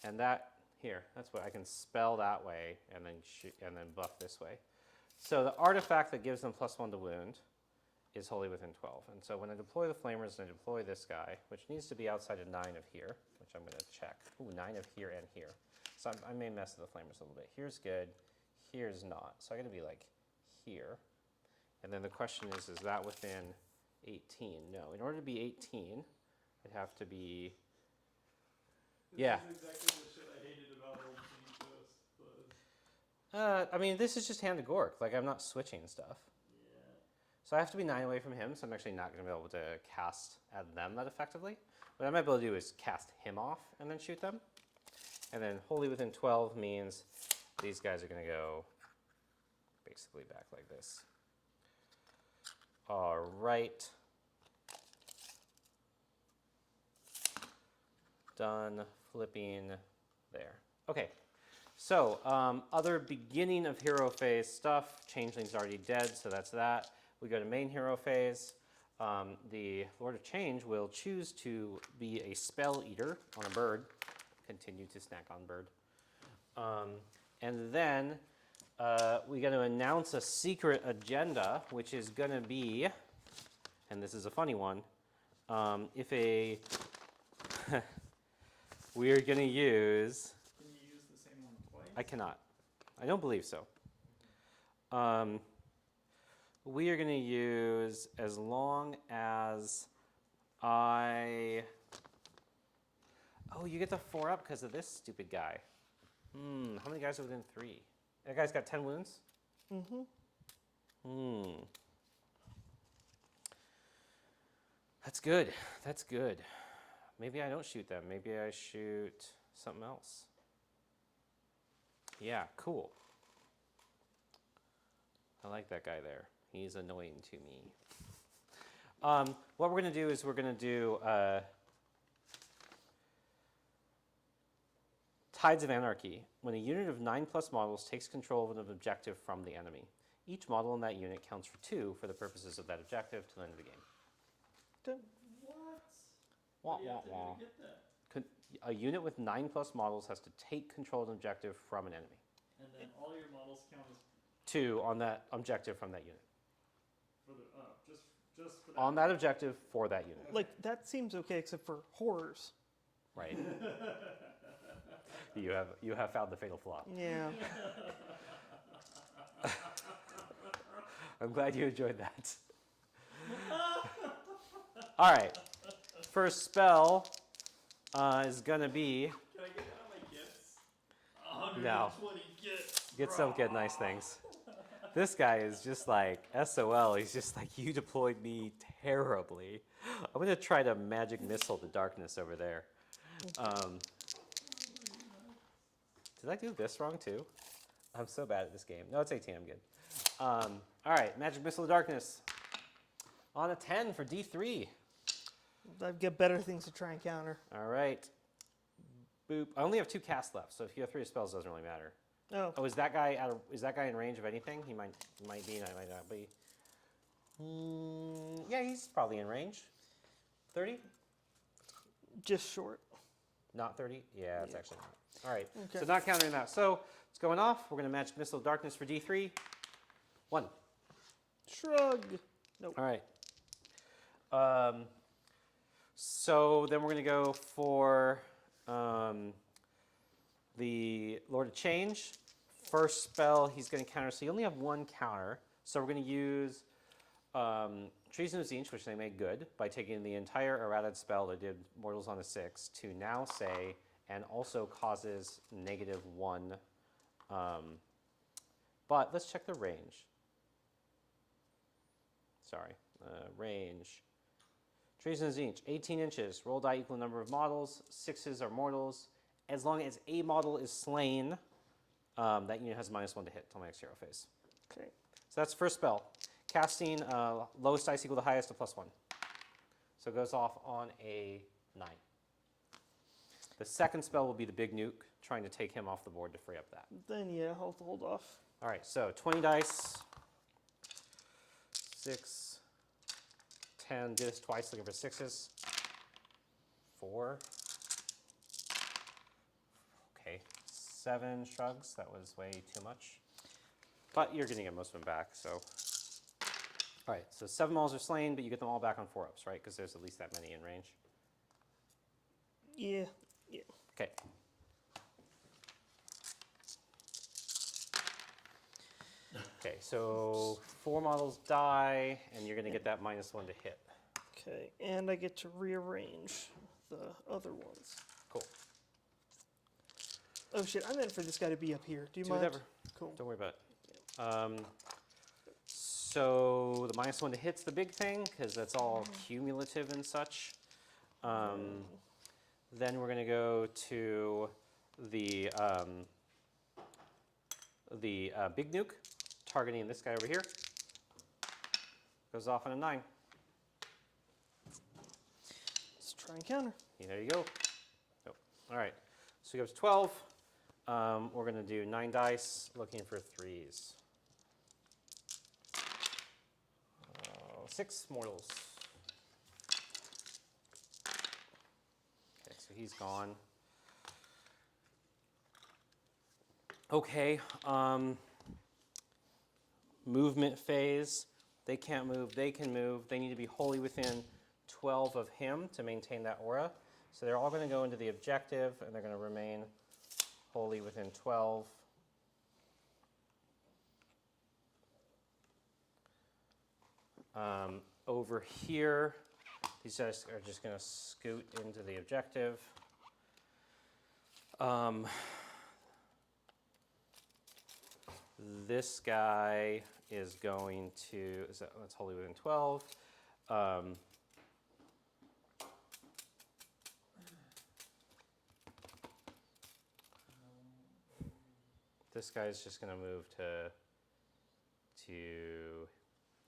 and that here. That's what I can spell that way and then shoot and then buff this way. So the artifact that gives them +1 to wound is wholly within 12. And so when I deploy the flamers and I deploy this guy, which needs to be outside of 9 of here, which which I'm going to check. Ooh, 9 of here and here. So I may mess with the flamers a little bit. Here's good. Here's not. So I got to be like here. And then the question is that within 18? No. In order to be 18, I'd have to be... Yeah. This is exactly the shit I hated about old Changehost. I mean, this is just hand to Gork. Like, I'm not switching stuff. Yeah. So I have to be 9 away from him, so I'm actually not going to be able to cast at them that effectively. What I might be able to do is cast him off and then shoot them. And then wholly within 12 means these guys are going to go basically back like this. All right. Done flipping there. Okay. So other beginning of hero phase stuff. Changeling's already dead, so that's that. We go to main hero phase. The Lord of Change will choose to be a spell eater on a bird. Continue to snack on bird. And then we got to announce a secret agenda, which is going to be, and this is a funny one, if a, we're going to use... Can you use the same one twice? I cannot. I don't believe so. We are going to use as long as I... Oh, you get the 4 up because of this stupid guy. How many guys are within 3? That guy's got 10 wounds? That's good. That's good. Maybe I don't shoot them. Maybe I shoot something else. Yeah, cool. I like that guy there. He's annoying to me. What we're going to do is we're going to do Tides of Anarchy. When a unit of 9+ models takes control of an objective from the enemy, each model in that unit counts for 2 for the purposes of that objective to the end of the game. What? You have to do to get that. A unit with 9+ models has to take control of an objective from an enemy. And then all your models count as 2 on that objective from that unit. for the just for that. On that objective for that unit. Like, that seems okay except for horrors. Right. You have found the fatal flaw. Yeah. I'm glad you enjoyed that. All right. First spell is going to be... Can I get out of my gifts? No. 120 gifts. Get some good nice things. This guy is just like SOL. He's just like, you deployed me terribly. I'm going to try to magic missile the darkness over there. Did I do this wrong too? I'm so bad at this game. No, it's 18. I'm good. All right, magic missile the darkness. On a 10 for D3. I've got better things to try and counter. All right. Boop. I only have 2 casts left, so if you have 3 spells, it doesn't really matter. Oh. Is that guy is that guy in range of anything? He might be, and I might not be. Yeah, he's probably in range. 30? Just short. Not 30? Yeah, it's actually not. All right. Okay. So not counting that. So it's going off. We're going to magic missile darkness for D3. 1. Shrug. Nope. All right. So then we're going to go for the Lord of Change. First spell, he's going to counter. So you only have 1 counter. So we're going to use Treason of Tzeentch, which they made good, by taking the entire errated spell that did mortals on a 6 to now say, and also causes -1. But let's check the range. Sorry, range. Treason of Tzeentch, 18 inches. Roll die equal number of models. 6s are mortals. As long as a model is slain, that unit has -1 to hit till my next hero phase. Okay. So that's first spell. Casting lowest dice equal to highest of +1. So it goes off on a 9. The second spell will be the big nuke, trying to take him off the board to free up that. Then, yeah, I'll hold off. All right, so 20 dice. 6, 10, did this twice, looking for 6s. 4. Okay, 7 shrugs, that was way too much. But you're going to get most of them back, so. All right, so 7 models are slain, but you get them all back on 4-ups, right? Because there's at least that many in range. Yeah. Yeah. Okay. Okay, so 4 models die, and you're going to get that -1 to hit. Okay, and I get to rearrange the other ones. Cool. Oh shit, I meant for this guy to be up here. Do you Do mind? whatever. Cool. Don't worry about it. So the -1 to hit's the big thing, because that's all cumulative and such. Then we're going to go to the big nuke, targeting this guy over here. Goes off on a 9. Let's try and counter. There you go. Oh, all right. So he goes 12. We're going to do 9 dice, looking for 3s. 6 mortals. Okay, so he's gone. Okay. Movement phase. They can't move. They can move. They need to be wholly within 12 of him to maintain that aura. So they're all going to go into the objective, and they're going to remain wholly within 12. Over here, these guys are just going to scoot into the objective. This guy is going to, that's wholly within 12. This guy's just going to move to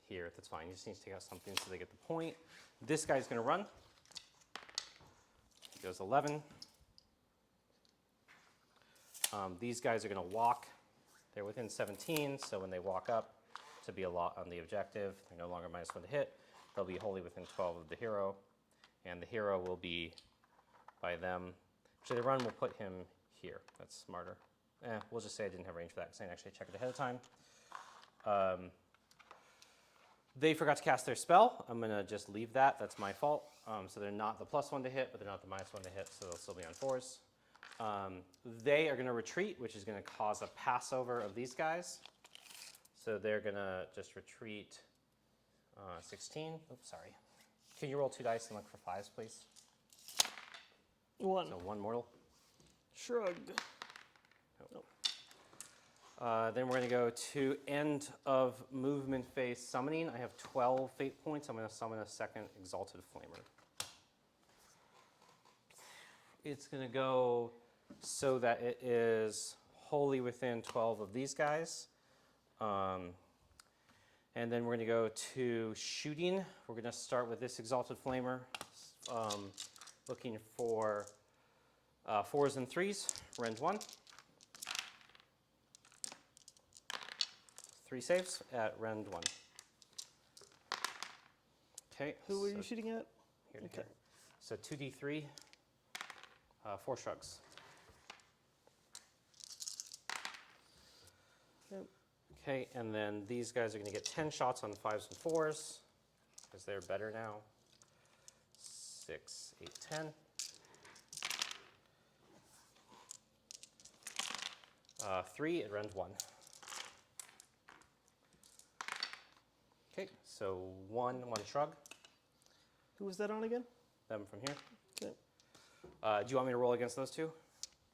here. That's fine. He just needs to take out something so they get the point. This guy's going to run. He goes 11. These guys are going to walk. They're within 17, so when they walk up to be a lot on the objective, they're no longer -1 to hit. They'll be wholly within 12 of the hero, and the hero will be by them. So the run will put him here. That's smarter. We'll just say I didn't have range for that because I didn't actually check it ahead of time. They forgot to cast their spell. I'm going to just leave that. That's my fault. So they're not the +1 to hit, but they're not the -1 to hit, so they'll still be on 4s. They are going to retreat, which is going to cause a passover of these guys. So they're going to just retreat 16. Oops, sorry. Can you roll 2 dice and look for 5s, please? 1. So 1 mortal. Shrug. Nope. Then we're going to go to end of movement phase summoning. I have 12 fate points. I'm going to summon a second Exalted Flamer. It's going to go so that it is wholly within 12 of these guys. And then we're going to go to shooting. We're going to start with this Exalted Flamer, looking for 4s and 3s. Rend 1. 3 saves at Rend 1. Okay. Who are you shooting at? Here to Okay. here. So 2d3, 4 shrugs. Yep. Okay, and then these guys are going to get 10 shots on 5s and 4s because they're better now. 6, 8, 10. 3 at Rend 1. Okay, so 1 shrug. Who was that on again? Them from here. Okay. Do you want me to roll against those two?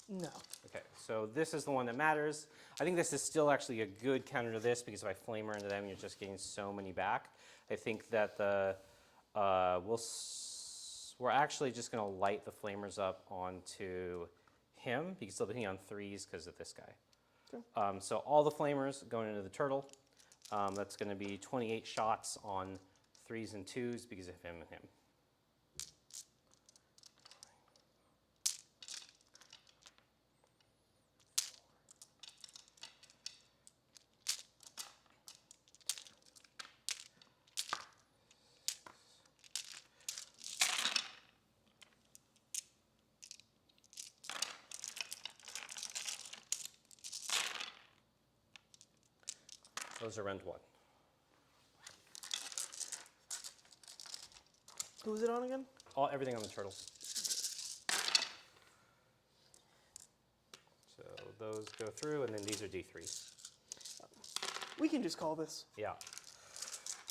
No. Okay, so this is the one that matters. I think this is still actually a good counter to this because if I flamer into them, you're just getting so many back. I think that we're actually just going to light the flamers up onto him because they'll be on 3s because of this guy. Okay. So all the flamers going into the turtle. That's going to be 28 shots on 3s and 2s because of him and him. Those are Rend 1. Who was it on again? Everything on the turtles. those go through, and then these are D3s. We can just call this. Yeah.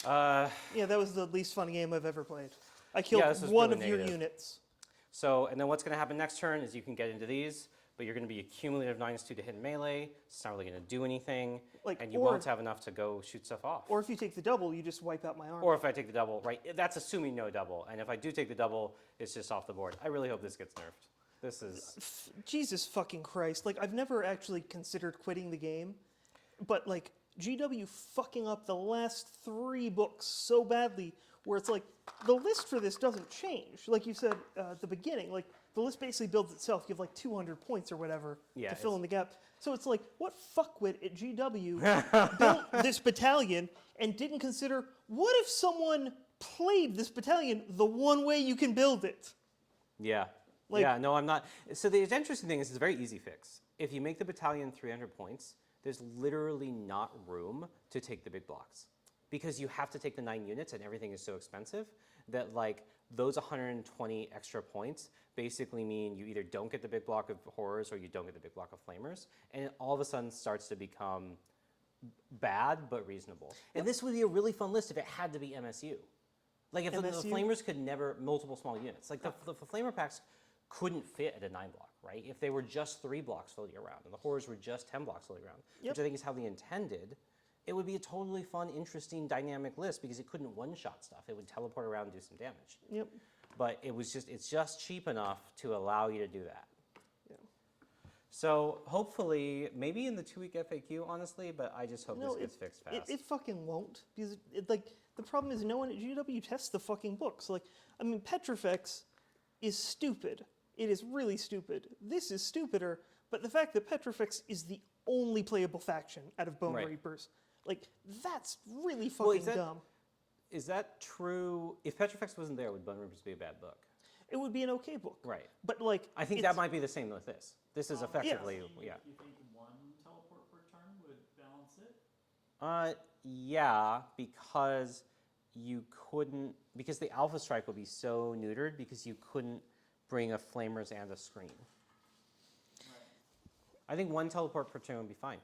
Yeah, that was the least fun game I've ever played. I Yeah, killed this was one really of your negative. units. So, and then what's going to happen next turn is you can get into these, but you're going to be a cumulative -2 to hit melee. It's not really going to do anything, Like, and you or- won't have enough to go shoot stuff off. Or if you take the double, you just wipe out my army. Or if I take the double, right? That's assuming no double. And if I do take the double, it's just off the board. I really hope this gets nerfed. This is... Jesus fucking Christ. Like, I've never actually considered quitting the game, but, like, GW fucking up the last 3 books so badly where it's like, the list for this doesn't change. Like you said at the beginning, like, the list basically builds itself. You have, like, 200 points or whatever Yeah, to fill it's- in the gap. So it's like, what fuckwit at GW built this battalion and didn't consider, what if someone played this battalion the one way you can build it? Yeah. Like- yeah, no, I'm not. So the interesting thing is it's a very easy fix. If you make the battalion 300 points, there's literally not room to take the big blocks. Because you have to take the 9 units and everything is so expensive that like those 120 extra points basically mean you either don't get the big block of horrors or you don't get the big block of flamers. And it all of a sudden starts to become bad but reasonable. And this would be a really fun list if it had to be MSU. Like if the MSU? flamers could never, multiple small units. Like the flamer packs couldn't fit at a 9 block, right? If they were just 3 blocks floating around and the horrors were just 10 blocks floating around, Yep. which I think is how they intended, it would be a totally fun, interesting, dynamic list because it couldn't one-shot stuff. It would teleport around and do some damage. Yep. But it's just cheap enough to allow you to do that. Yeah. So hopefully, maybe in the 2-week FAQ, honestly, but I just hope this gets fixed fast. It fucking won't. Because, like, the problem is no one at GW tests the fucking books. Like, I mean, Petrifex is stupid. It is really stupid. This is stupider, but the fact that Petrifex is the only playable faction out of Bonereapers, like, that's really fucking dumb. Is that true? If Petrifex wasn't there, would Bonereapers be a bad book? It would be an okay book. Right. But, like, I think that might be the same with this. This is effectively, yeah. You think 1 teleport per turn would balance it? Yeah, because you couldn't, because the Alpha Strike would be so neutered because you couldn't bring a Flamers and a Screen. Right. I think 1 teleport per turn would be fine.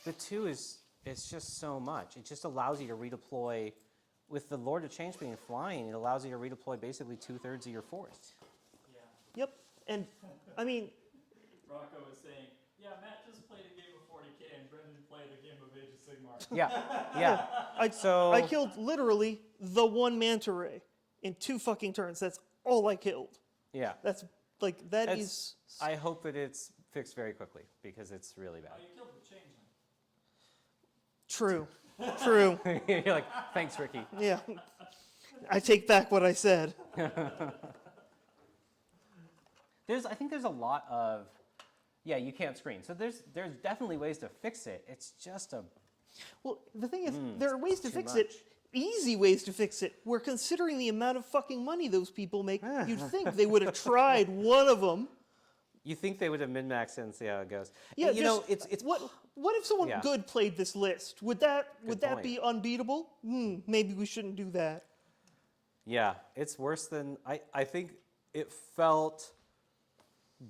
The 2 is, it's just so much. It just allows you to redeploy, with the Lord of Change being flying, it allows you to redeploy basically 2/3 of your force. Yeah. Yep. And, I mean, Rocco was saying, yeah, Matt just played a game of 40k and Brendan played a game of Age of Sigmar. Yeah. I killed literally the 1 Manta Ray in 2 fucking turns. That's all I killed. Yeah. That's, like, that That's- is... I hope that it's fixed very quickly because it's really bad. Oh, you killed the Changeling. True. True. You're like, thanks, Ricky. Yeah. I take back what I said. I think there's a lot of, yeah, you can't screen. So there's definitely ways to fix it. It's just a, Well, the thing is, there are ways to too fix much. it. Easy ways to fix it. We're considering the amount of fucking money those people make. You'd think they would have tried one of them. you think they would have min-maxed it and see how it goes. Yeah, And, you know, just- it's What if someone Yeah. good played this list? Would that point. be unbeatable? Maybe we shouldn't do that. yeah, it's worse than, I think it felt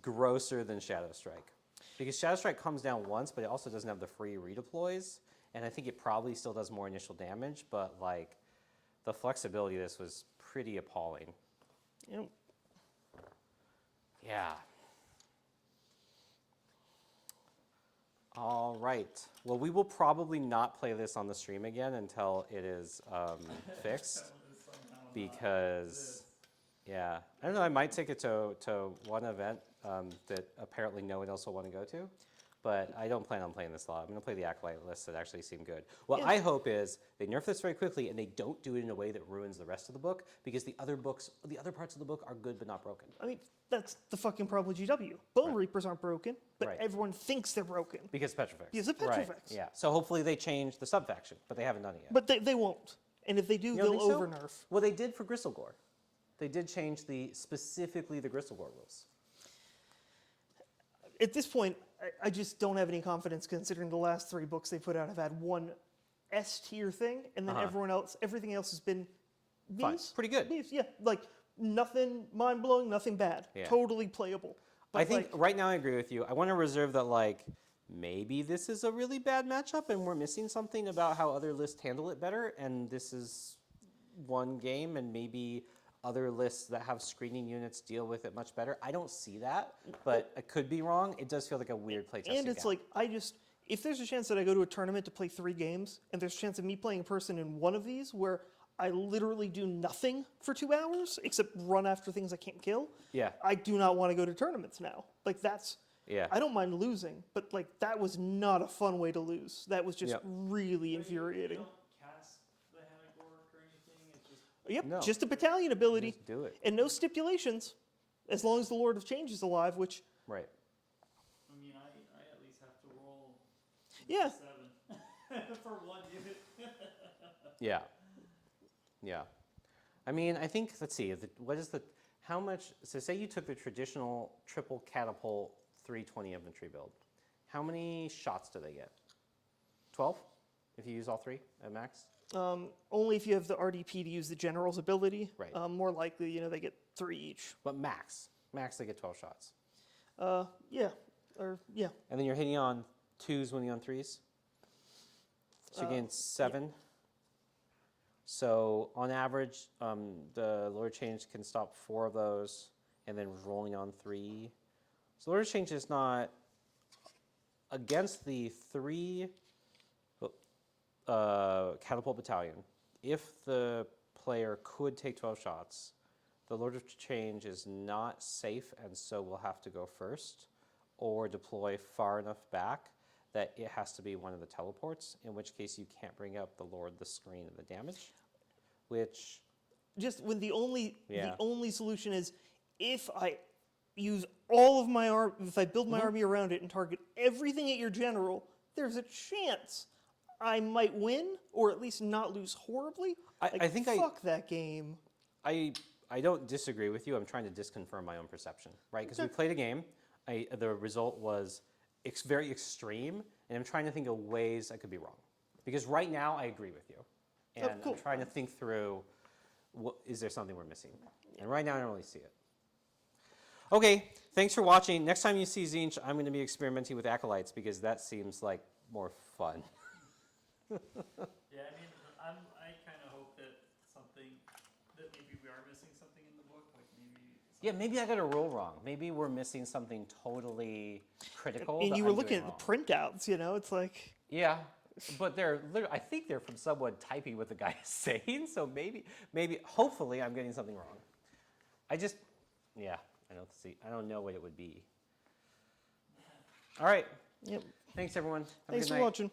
grosser than Shadow Strike. Because Shadow Strike comes down once, but it also doesn't have the free redeploys. And I think it probably still does more initial damage, but like the flexibility of this was pretty appalling. You know, Yeah. All right. Well, we will probably not play this on the stream again until it is fixed. Because, yeah. I don't know, I might take it to one event that apparently no one else will want to go to. But I don't plan on playing this a lot. I'm going to play the Acolyte lists that actually seem good. What Yeah. I hope is they nerf this very quickly and they don't do it in a way that ruins the rest of the book because the other parts of the book are good but not broken. I mean, that's the fucking problem with GW. Bonereapers aren't broken, but Right. everyone thinks they're broken. Because Petrifex. Because of Right, Petrifex. yeah. So hopefully they change the sub-faction, but they haven't done it yet. But they won't. And if they do, You they'll don't think so? over-nerf. Well, they did for Gristlegore. They did change specifically the Gristlegore rules. At this point, I just don't have any confidence considering the last 3 books they put out have had one S-tier thing, and then everything else has been Fine. Bs. Pretty good. Bs, yeah. Like, nothing mind-blowing, nothing bad. Yeah. Totally playable. I think right now I agree with you. I want to reserve that, like, maybe this is a really bad matchup and we're missing something about how other lists handle it better, and this is one game, and maybe other lists that have screening units deal with it much better. I don't see that, but I could be wrong. It does feel like a weird playtesting And it's gap. like, if there's a chance that I go to a tournament to play 3 games, and there's a chance of me playing a person in one of these where I literally do nothing for 2 hours except run after things I can't kill, Yeah. I do not want to go to tournaments now. Like, that's, Yeah. I don't mind losing, but like, that was not a fun way to lose. That was just Yep. really infuriating. You don't cast the Hammock Orc or anything. It's just Yep, No. just a battalion ability. Just do it. And no stipulations, as long as the Lord of Change is alive, which, Right. I mean, I at least have to roll yeah, 7 for 1 unit. Yeah. Yeah. I mean, I think, let's see, how much, so say you took the traditional triple catapult 320 infantry build. How many shots do they get? 12? If you use all 3 at max? only if you have the RDP to use the General's ability. Right. More likely, they get 3 each. But max they get 12 shots. Yeah, yeah. And then you're hitting on 2s when you're on 3s? So you gain 7. So on average, the Lord Change can stop 4 of those, and then rolling on 3. So Lord Change is not against the 3 catapult battalion. If the player could take 12 shots, the Lord of Change is not safe, and so will have to go first, or deploy far enough back that it has to be one of the teleports, in which case you can't bring up the Lord, the screen, and the damage, which... Just when the only Yeah. solution is if I use all of my if I build my army around it and target everything at your general, there's a chance I might win, or at least not lose horribly. I think fuck that game. I don't disagree with you. I'm trying to disconfirm my own perception, right? Because we played a game. The result was very extreme, and I'm trying to think of ways I could be wrong. Because right now, I agree with you. And cool. I'm trying to think through, is there something we're missing? And right now, I don't really see it. Okay, thanks for watching. Next time you see Tzeentch, I'm going to be experimenting with Acolytes, because that seems like more fun. Yeah, I mean, I kind of hope that maybe we are missing something in the book, like maybe. Yeah, maybe I got a roll wrong. Maybe we're missing something totally critical. And that you were I'm looking doing at the wrong. printouts, it's like... Yeah, but I think they're from someone typing what the guy is saying. So maybe, hopefully, I'm getting something wrong. I don't know what it would be. All right. Yep. Thanks, everyone. Have a Thanks good for night. watching.